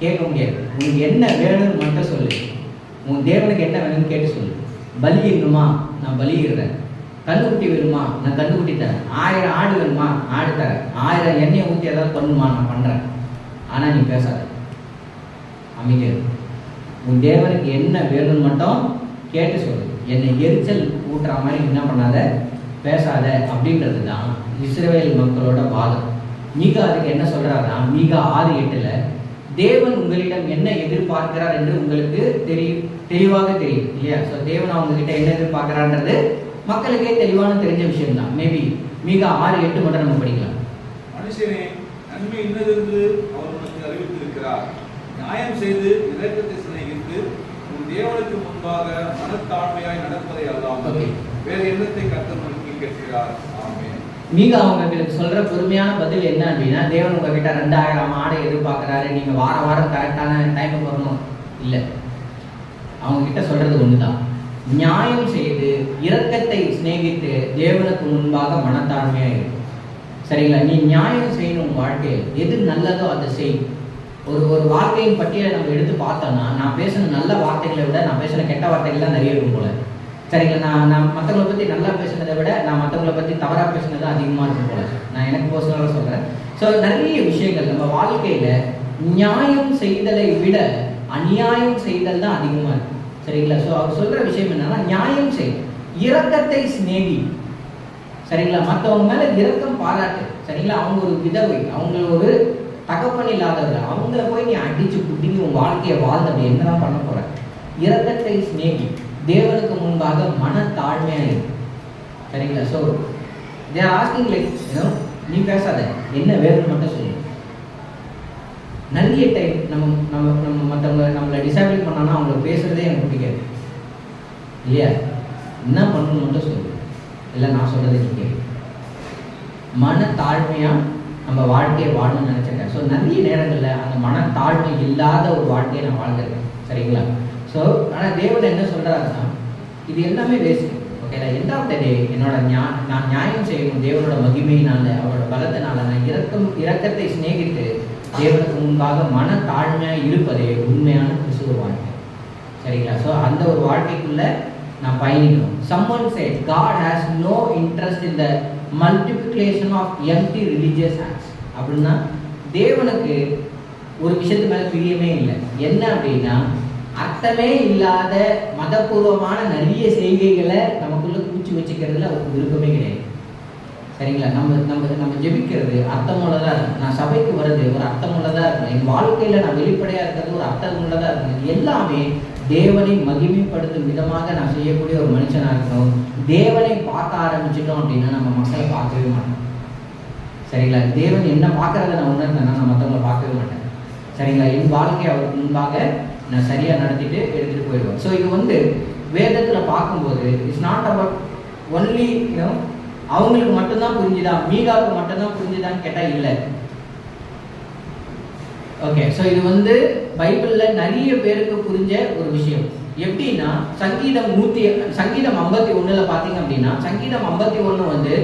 கேட்க முடியாது, உனக்கு என்ன வேணும்னு மட்டும் சொல்லு, உன் தேவனுக்கு என்ன வேணும்னு கேட்டு சொல்லு. பலி வேணுமா? நான் பலியிடுறேன். கண்ணுக்குட்டி வேணுமா? நான் கண்ணுக்குட்டி தரேன். 1000 ஆடு வேணுமா? ஆடு தரேன். 1000 எண்ணெயை ஊற்றி ஏதாவது பண்ணுமா? நான் பண்றேன். ஆனா நீ பேசாத, அமைதியா. உன் தேவனுக்கு என்ன வேணும்னு மட்டும் கேட்டு சொல்லு. என்னை எரிச்சல் ஊட்டுற மாதிரி என்ன பண்ணாத, பேசாத அப்படின்றது தான் இஸ்ரவேல் மக்களோட வாதம். மீகா அதுக்கு என்ன சொல்றாருன்னா, மீகா 6:8 தேவன் உங்களிடம் என்ன எதிர்பார்க்கிறார் என்று உங்களுக்கு தெளிவாக தெரியும் இல்லையா? ஸோ தேவன் அவங்க கிட்ட என்ன எதிர்பார்க்கிறான்றது மக்களுக்கே தெளிவான தெரிஞ்ச விஷயம் தான். மேபி மீகா 6:8 மட்டும் நம்ம படிக்கலாம். மனுஷனே, நன்மை இன்னதென்று அவர் உனக்கு அறிவித்திருக்கிறார். நியாயம் செய்து இரக்கத்தை சிநேகித்து உன் தேவனுக்கு முன்பாக மனத்தாழ்மையாய் நடப்பதை அல்லாமல் வேறு எண்ணத்தை கர்த்தர் நோக்கி கேட்கிறார். ஆமென். மீகா அவங்களுக்கு சொல்ற பொறுமையான பதில் என்ன அப்படின்னா, தேவன் உங்ககிட்ட 2000 ஆடை எதிர்பார்க்கிறாரு, நீங்க வாரம் கரெக்டான டைமுக்கு வரணும் இல்லை. அவங்க கிட்ட சொல்றது ஒண்ணுதான், நியாயம் செய்து இரக்கத்தை சிநேகித்து தேவனுக்கு முன்பாக மனத்தாழ்மையா இரு. சரிங்களா? நீ நியாயம் செய்யணும் வாழ்க்கையில், எது நல்லதோ அதை செய். ஒரு வாழ்க்கையின் பட்டியலை நம்ம எடுத்து பார்த்தோம்னா, நான் பேசின நல்ல வார்த்தைகளை விட நான் பேசின கெட்ட வார்த்தைகள் தான் நிறைய இருக்கும் போல. சரிங்களா? நான் மற்றவங்களை பற்றி நல்லா பேசினதை விட நான் மற்றவங்களை பற்றி தவறாக பேசினது தான் அதிகமாக இருக்கும் போல. நான் எனக்கு பர்சனலாக சொல்கிறேன். ஸோ நிறைய விஷயங்கள் நம்ம வாழ்க்கையில் நியாயம் செய்தலை விட அநியாயம் செய்தல் தான் அதிகமாக இருக்கு. சரிங்களா? ஸோ அவர் சொல்கிற விஷயம் என்னன்னா, நியாயம் செய், இரக்கத்தை சிநேகி. சரிங்களா? மற்றவங்க மேலே இரக்கம் பாராட்டு. சரிங்களா? அவங்க ஒரு விதவை, அவங்க ஒரு தகப்பன் இல்லாதவர்கள், அவங்கள போய் நீ அடிச்சு புட்டிங்கி உன் வாழ்க்கையை வாழ்ந்து அப்படி என்னதான் பண்ண போற? இரக்கத்தை சிநேகி, தேவனுக்கு முன்பாக மனத்தாழ்மையா இருக்கு. சரிங்களா? So they are asking like, நீ பேசாத, என்ன வேணும்னு மட்டும் சொல்லு. நிறைய டைம் நம்ம நம்ம நம்ம மற்றவங்க நம்மளை டிசைபிள் பண்ணானா அவங்கள பேசுறதே எனக்கு பிடிக்காது இல்லையா? என்ன பண்ணணும்னு மட்டும் சொல்லு, இல்லை நான் சொல்றதை நீ கேட்கு. மனத்தாழ்மையா நம்ம வாழ்க்கையை வாழணும்னு நினைச்சிருக்கேன். ஸோ நிறைய நேரங்களில் அந்த மனத்தாழ்மை இல்லாத ஒரு வாழ்க்கையை நான் வாழ்ந்துருக்கேன். சரிங்களா? ஸோ ஆனால் தேவன் என்ன சொல்றாருன்னா, இது எல்லாமே வேஸ்ட். ஓகேங்களா? எண்ட் ஆஃப் த டே என்னோட நான் நியாயம் செய்யணும் தேவனோட மகிமையினால, அவரோட பலத்தினால. நான் இரக்கத்தை சிநேகித்து தேவனுக்கு முன்பாக மனத்தாழ்மையாக இருப்பதே உண்மையான கிறிஸ்துவ வாழ்க்கை. சரிங்களா? ஸோ அந்த ஒரு வாழ்க்கைக்குள்ள நான் பயணிக்கணும். Someone said God has no interest in the multiplication of empty religious acts. அப்படின்னா தேவனுக்கு ஒரு விஷயத்து மேல பிரியமே இல்லை. என்ன அப்படின்னா, அர்த்தமே இல்லாத மதபூர்வமான நிறைய செய்கைகளை நமக்குள்ள பூச்சி வச்சுக்கிறதுல அவருக்கு விருப்பமே கிடையாது. சரிங்களா? நம்ம நம்ம நம்ம ஜெபிக்கிறது அர்த்தமுள்ளதா இருக்கும். நான் சபைக்கு வர்றது ஒரு அர்த்தமுள்ளதா இருக்கும். என் வாழ்க்கையில நான் வெளிப்படையா இருக்கிறது ஒரு அர்த்தமுள்ளதா இருக்கும். எல்லாமே தேவனை மகிமைப்படுத்தும் விதமாக நான் செய்யக்கூடிய ஒரு மனுஷனா இருக்கணும். தேவனை பார்க்க ஆரம்பிச்சிட்டோம் அப்படின்னா நம்ம மக்களை பார்க்கவே மாட்டோம். சரிங்களா? தேவன் என்ன பார்க்கறத நான் உணர்ந்தேன்னா நான் மற்றவங்களை பார்க்கவே மாட்டேன். சரிங்களா? என் வாழ்க்கையை அவருக்கு முன்பாக நான் சரியா நடத்திட்டு எடுத்துட்டு போயிடுவேன். ஸோ இது வேதத்துல பார்க்கும்போது இட்ஸ் நாட் அபவுட் ஒன்லி அவங்களுக்கு மட்டும்தான் புரிஞ்சுதா, மீகாவுக்கு மட்டும்தான் புரிஞ்சுதான்னு கேட்டா இல்லை. ஓகே, ஸோ இது பைபிள்ல நிறைய பேருக்கு புரிஞ்ச ஒரு விஷயம். எப்படின்னா, சங்கீதம் 51 பார்த்தீங்க அப்படின்னா, சங்கீதம் 51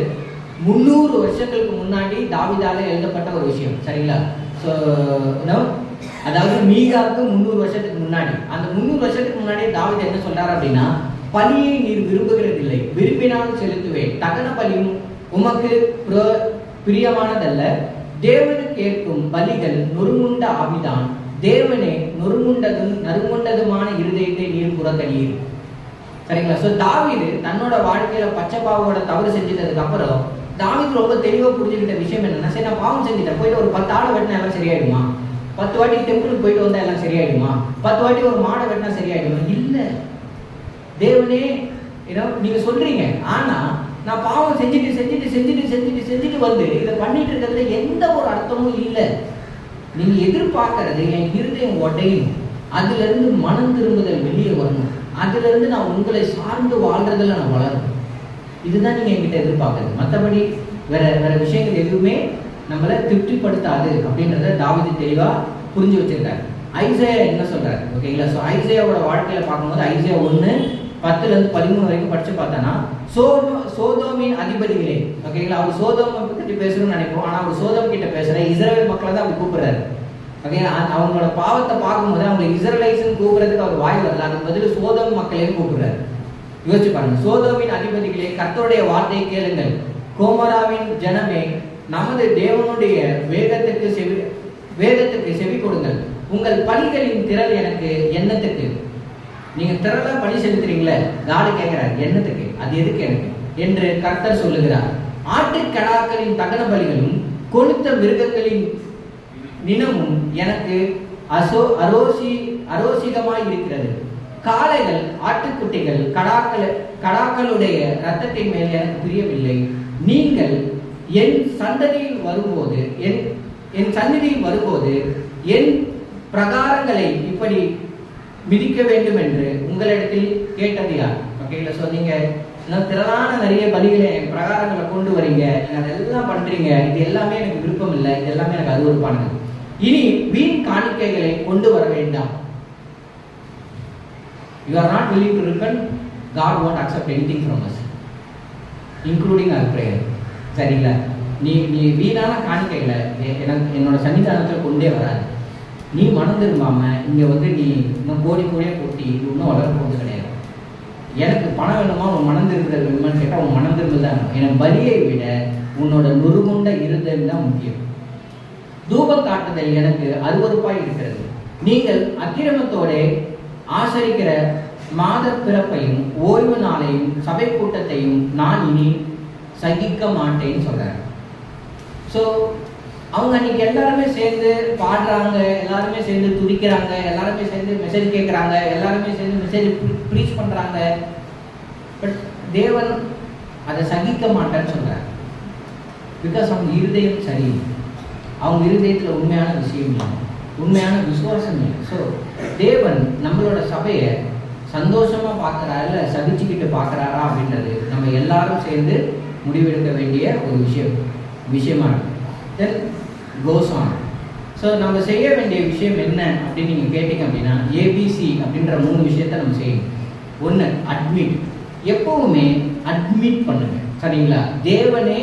300 வருஷங்களுக்கு முன்னாடி தாவீதால எழுதப்பட்ட ஒரு விஷயம். சரிங்களா? ஸோ அதாவது மீகாவுக்கு 300 வருஷத்துக்கு முன்னாடி, அந்த 300 வருஷத்துக்கு முன்னாடி தாவீது என்ன சொல்றாரு அப்படின்னா, பலியை நீர் விரும்புகிறதில்லை, விரும்பினால் செலுத்துவேன், தகன பலியும் உமக்கு பிரியமானதல்ல, தேவனுக்கு கேட்கும் பலிகள் நொறுமுண்ட ஆவிதான், தேவனே நறுமுண்டதுமான இருதயத்தை நீர் புறக்கணியீர். சரிங்களா? ஸோ தாவீது தன்னோட வாழ்க்கையில பச்சைப்பாவோட தவறு செஞ்சிட்டதுக்கு அப்புறம் தாவீது ரொம்ப தெளிவா புரிஞ்சுக்கிட்ட விஷயம் என்னன்னா, சரி நான் பாவம் செஞ்சுட்டேன், போயிட்டு ஒரு 10 ஆடை வெட்டினா எல்லாம் சரியாயிடுமா? 10 வாட்டி டெம்பிளுக்கு போயிட்டு வந்தா எல்லாம் சரியாயிடுமா? 10 வாட்டி ஒரு மாடை வெட்டினா சரியாயிடுமா? இல்ல. தேவனே நீங்க சொல்றீங்க, ஆனா நான் பாவம் செஞ்சுட்டு வந்து இதை பண்ணிட்டு இருக்கிறதுல எந்த ஒரு அர்த்தமும் இல்லை. நீங்க எதிர்பார்க்கறது என் இருதயம் உடையும், அதுல இருந்து மனம் திரும்புதல் வெளியே வரணும், அதுல இருந்து நான் உங்களை சார்ந்து வாழ்றதுல நான் வளரணும். இதுதான் நீங்க என்கிட்ட எதிர்பார்க்கறது. மற்றபடி வேற விஷயங்கள் எதுவுமே நம்மளை திருப்திப்படுத்தாது அப்படின்றத தாவீது தெளிவா புரிஞ்சு வச்சிருக்காரு. ஐசையா என்ன சொல்றாரு? ஓகேங்களா? ஸோ ஐசையாவோட வாழ்க்கையில பார்க்கும்போது ஐசையா 1:10-13 வரைக்கும் படிச்சு பார்த்தோன்னா, சோதோமின் அதிபதிகளே, ஓகேங்களா? அவர் சோதோமை பற்றி பேசணும்னு நினைப்போம், ஆனா அவர் சோதோம் கிட்ட பேசுற இஸ்ரவேல் மக்களை தான் அவர் கூப்பிடுறாரு. ஓகேங்களா? அவங்களோட பாவத்தை பார்க்கும்போது அவங்க இஸ்ரேலைஸ்ன்னு கூப்பிடுறதுக்கு அவர் வாய் வரல, அதுக்கு பதில் சோதோம் மக்களையும் கூப்பிடுறாரு. யோசிச்சு பாருங்க. சோதோமின் அதிபதிகளே, கர்த்தருடைய வார்த்தையை கேளுங்கள், கோமராவின் ஜனமே, நமது தேவனுடைய வேதத்துக்கு செவி கொடுங்கள், உங்கள் பலிகளின் திரள் எனக்கு என்னத்துக்கு? நீங்க திரளா பலி செலுத்துறீங்களே, காடு கேட்கிறார், என்னத்துக்கு? அது எதுக்கு எனக்கு என்று கர்த்தர் சொல்லுகிறார். ஆட்டுக்கடாக்களின் தகன பலிகளும் கொளுத்த மிருகங்களின் நினமும் எனக்கு அரோசிகமாய் இருக்கிறது. காளைகள், ஆட்டுக்குட்டிகள், கடாக்களுடைய இரத்தத்தின் மேல் எனக்கு பிரியவில்லை. நீங்கள் என் சந்ததியில் வரும்போது என் பிரகாரங்களை இப்படி மிதிக்க வேண்டும் என்று உங்களிடத்தில் கேட்டது யார்? ஓகேங்களா? ஸோ நீங்க திரளான நிறைய பலிகளை என் பிரகாரங்களை கொண்டு வரீங்க, நீங்க அதெல்லாம் பண்றீங்க, இது எல்லாமே எனக்கு விருப்பம் இல்லை, இது எல்லாமே எனக்கு அருவருப்பானது. இனி வீண் காணிக்கைகளை கொண்டு வர வேண்டாம். You are not willing to repent. God won't accept anything from us, including our prayer. சரிங்களா? நீ வீணான காணிக்கைகளை என்னோட சன்னிதானத்தில் கொண்டே வராது. நீ மனம் திரும்பாமல் இங்கே வந்து நீ இன்னும் கோடியாக கொட்டி இன்னும் வளர போகிறது கிடையாது. எனக்கு பணம் வேணுமா, உன் மனம் திரும்புதல் வேணுமான்னு கேட்டால் உன் மனம் திரும்புதல் தான். எனக்கு பலியை விட உன்னோட நுறுகுண்ட இருதயம் தான் முக்கியம். தூபம் காட்டுதல் எனக்கு அருவருப்பாய் இருக்கிறது. நீங்கள் அக்கிரமத்தோட ஆசரிக்கிற மாத பிறப்பையும் ஓய்வு நாளையும் சபை கூட்டத்தையும் நான் இனி சகிக்க மாட்டேன்னு சொல்றாங்க. ஸோ அவங்க அன்னைக்கு எல்லாருமே சேர்ந்து பாடுறாங்க, எல்லாருமே சேர்ந்து துதிக்கிறாங்க, எல்லாருமே சேர்ந்து மெசேஜ் கேட்குறாங்க, எல்லாருமே சேர்ந்து மெசேஜ் ப்ரீச் பண்ணுறாங்க. பட் தேவன் அதை சகிக்க மாட்டேன்னு சொல்கிறார். பிகாஸ் அவங்க இருதயம் சரி, அவங்க இருதயத்தில் உண்மையான விஷயம் இல்லை, உண்மையான விசுவாசம் இல்லை. ஸோ தேவன் நம்மளோட சபையை சந்தோஷமாக பார்க்குறாரு இல்லை சகிச்சுக்கிட்டு பார்க்குறாரா அப்படின்றது நம்ம எல்லாரும் சேர்ந்து முடிவெடுக்க வேண்டிய ஒரு விஷயமா இருக்கு. தென் கோஸ் ஆன். ஸோ நம்ம செய்ய வேண்டிய விஷயம் என்ன அப்படின்னு நீங்கள் கேட்டிங்க அப்படின்னா ஏபிசி அப்படின்ற 3 விஷயத்தை நம்ம செய்யணும். ஒன்று, அட்மிட். எப்பவுமே அட்மிட் பண்ணுங்க. சரிங்களா? தேவனே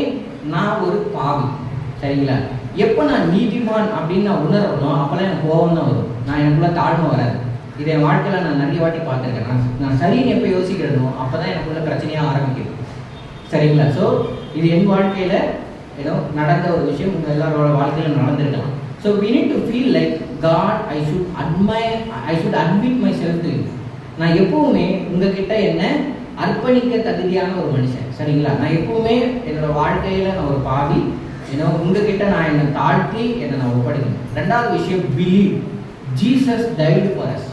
நான் ஒரு பாவி. சரிங்களா? எப்போ நான் நீதிமான் அப்படின்னு நான் உணரணும் அப்போல்லாம் எனக்கு கோபம் தான் வரும். நான் எனக்குள்ள தாழ்மை வராது. இதை என் வாழ்க்கையில் நான் நிறைய வாட்டி பார்த்துருக்கேன். நான் சரின்னு எப்போ யோசிக்கிறனோ அப்போ தான் எனக்குள்ள பிரச்சனையாக ஆரம்பிக்குது. சரிங்களா? ஸோ இது என் வாழ்க்கையில் ஏதோ நடந்த ஒரு விஷயம், உங்கள் எல்லாரோட வாழ்க்கையில் நடந்திருக்கலாம். So we need to feel like God, I should admit myself to you. நான் எப்பவுமே உங்ககிட்ட என்ன அர்ப்பணிக்க தகுதியான ஒரு மனுஷன். சரிங்களா? நான் எப்பவுமே என்னோட வாழ்க்கையில் நான் ஒரு பாவி. ஏன்னா உங்ககிட்ட நான் என்னை தாழ்த்தி என்னை நான் ஒப்படைக்கணும். 2வது விஷயம், believe Jesus died for us.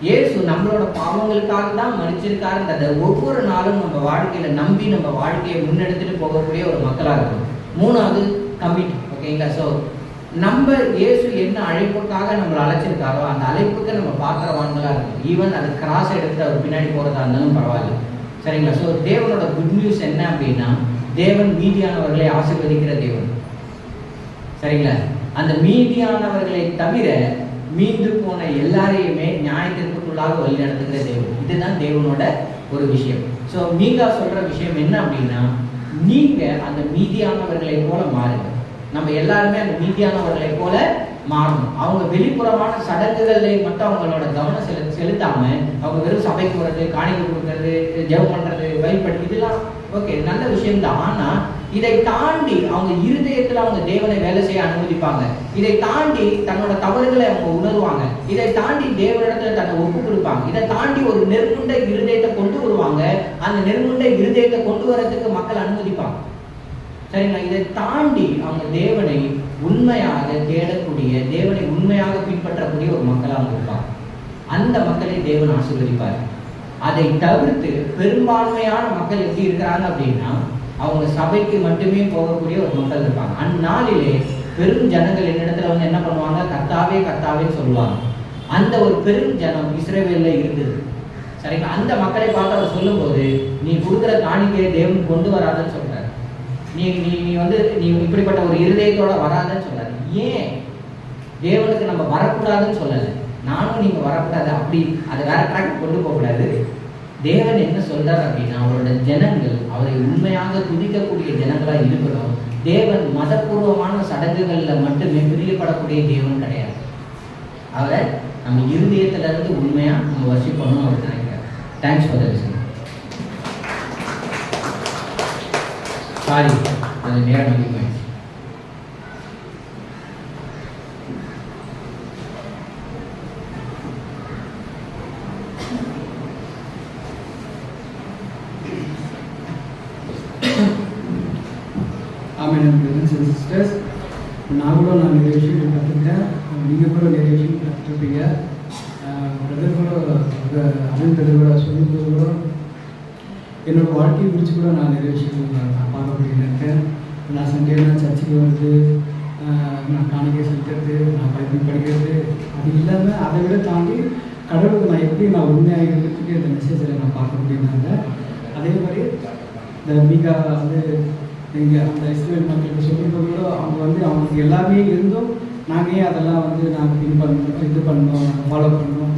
இயேசு நம்மளோட பாவங்களுக்காக தான் மரிச்சிருக்காருன்றதை ஒவ்வொரு நாளும் நம்ம வாழ்க்கையில் நம்பி நம்ம வாழ்க்கையை முன்னெடுத்துட்டு போகக்கூடிய ஒரு மக்களாக இருக்கும். 3வது, கமிட். ஓகேங்களா? ஸோ நம்ம இயேசு என்ன அழைப்புக்காக நம்மளை அழைச்சிருக்காரோ அந்த அழைப்புக்கு நம்ம பாத்திரவான்களாக இருக்கும். ஈவன் அது கிராஸ் எடுத்து அவர் பின்னாடி போகிறதா இருந்தாலும் பரவாயில்ல. சரிங்களா? ஸோ தேவனோட குட் நியூஸ் என்ன அப்படின்னா தேவன் மீதியானவர்களை ஆசீர்வதிக்கிற தேவன். சரிங்களா? அந்த மீதியானவர்களை தவிர மீண்டு போன எல்லாரையுமே நியாயத்திற்குள்ளாக வழி நடத்துகிற தேவன். இதுதான் தேவனோட ஒரு விஷயம். ஸோ மீகா சொல்ற விஷயம் என்ன அப்படின்னா நீங்க அந்த மீதியானவர்களை போல மாறுங்க. நம்ம எல்லாருமே அந்த மீதியானவர்களை போல மாறணும். அவங்க வெளிப்புறமான சடங்குகளை மட்டும் அவங்களோட கவனம் செலுத்தாம அவங்க வெறும் சபைக்கு வர்றது, காணிக்கை கொடுக்கறது, ஜெபம் பண்றது, வழிபடு, இதெல்லாம் ஓகே நல்ல விஷயம்தான். ஆனா இதை தாண்டி அவங்க இருதயத்துல அவங்க தேவனை வேலை செய்ய அனுமதிப்பாங்க. இதை தாண்டி தன்னோட தவறுகளை அவங்க உணர்வாங்க. இதை தாண்டி தேவனிடத்துல தன்னை ஒப்பு கொடுப்பாங்க. இதை தாண்டி ஒரு நெருங்குண்ட இருதயத்தை கொண்டு வருவாங்க. அந்த நெருங்குண்ட இருதயத்தை கொண்டு வரதுக்கு மக்கள் அனுமதிப்பாங்க. சரிங்களா? இதை தாண்டி அவங்க தேவனை உண்மையாக தேடக்கூடிய, தேவனை உண்மையாக பின்பற்றக்கூடிய ஒரு மக்களாக இருப்பாங்க. அந்த மக்களை தேவன் ஆசீர்வதிப்பார். அதை தவிர்த்து பெரும்பான்மையான மக்கள் எப்படி இருக்கிறாங்க அப்படின்னா அவங்க சபைக்கு மட்டுமே போகக்கூடிய ஒரு மக்கள் இருப்பாங்க. அந்நாளிலே பெரும் ஜனங்கள் என்னிடத்துல வந்து என்ன பண்ணுவாங்க, கர்த்தாவே கர்த்தாவேன்னு சொல்லுவாங்க. அந்த ஒரு பெரும் ஜனம் இஸ்ரவேல்ல இருந்தது. சரிங்களா? அந்த மக்களை பார்த்து அவர் சொல்லும்போது நீ கொடுக்குற காணிக்கையை தேவன் கொண்டு வராதுன்னு சொல்றாரு. நீ வந்து நீ இப்படிப்பட்ட ஒரு இருதயத்தோட வராதுன்னு சொல்றாரு. ஏன் தேவனுக்கு நம்ம வரக்கூடாதுன்னு சொல்லலை, நானும் நீங்க வரக்கூடாது அப்படி அதை வேற ட்ராக் கொண்டு போகக்கூடாது. தேவன் என்ன சொல்றார் அப்படின்னா அவரோட ஜனங்கள் அவரை உண்மையாக துதிக்கக்கூடிய ஜனங்களா இருக்கணும். தேவன் மதப்பூர்வமான சடங்குகள்ல மட்டுமே பிரியப்படக்கூடிய தேவன் கிடையாது. அவரை நம்ம இருதயத்துல இருந்து உண்மையா நம்ம வர்ஷிப் பண்ணணும் அவர் நினைக்கிறார். Thanks for the listening. Sorry, அது நேரம் அதிகமாயிடுச்சு. சிஸ்டர்ஸ், நான் கூட நிறைய விஷயங்கள் கற்றுக்கிட்டேன். நீங்கள் கூட நிறைய விஷயம் கற்றுருப்பீங்க. பிரதர் கூட அருண் பிரதர் கூட சொல்லும்போது கூட என்னோடய வாழ்க்கையை குறித்து கூட நான் நிறைய விஷயங்கள் நான் பார்க்கக்கூடியிருக்கேன். நான் சண்டேலாம் சர்ச்சுக்கு வருது, நான் காணிக்கை செலுத்துறது, நான் பைபிள் படிக்கிறது, அது இல்லாமல் அதை விட தாண்டி கடவுளுக்கு நான் எப்படி நான் உண்மையாக இருக்கிறதுக்கு இந்த மெசேஜில் நான் பார்க்க முடியும்னாங்க. அதே மாதிரி இந்த மீகா வந்து நீங்கள் அந்த இஸ்ரேல் மக்களுக்கு சொல்லும்போது கூட அவங்க வந்து அவங்களுக்கு எல்லாமே இருந்தும் நாங்கள் ஏன் அதெல்லாம் வந்து நாங்கள் இது பண்ணோம் ஃபாலோ பண்ணோம்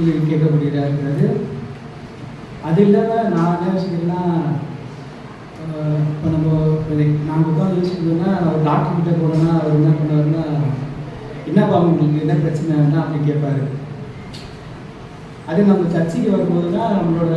இது கேட்கக்கூடியதாக இருக்கிறது. அது இல்லாமல் நான் என்ன யோசிக்கிறேன்னா, இப்போ நாங்கள் உட்காந்து யோசிக்கிறோன்னா, ஒரு டாக்டர் கிட்டே போனோன்னா அவர் என்ன பண்ணுவாருன்னா, என்னப்பா உங்களுக்கு என்ன பிரச்சனைன்னா அப்படி கேட்பாரு. அதே நம்ம சர்ச்சைக்கு வரும்போது தான் நம்மளோட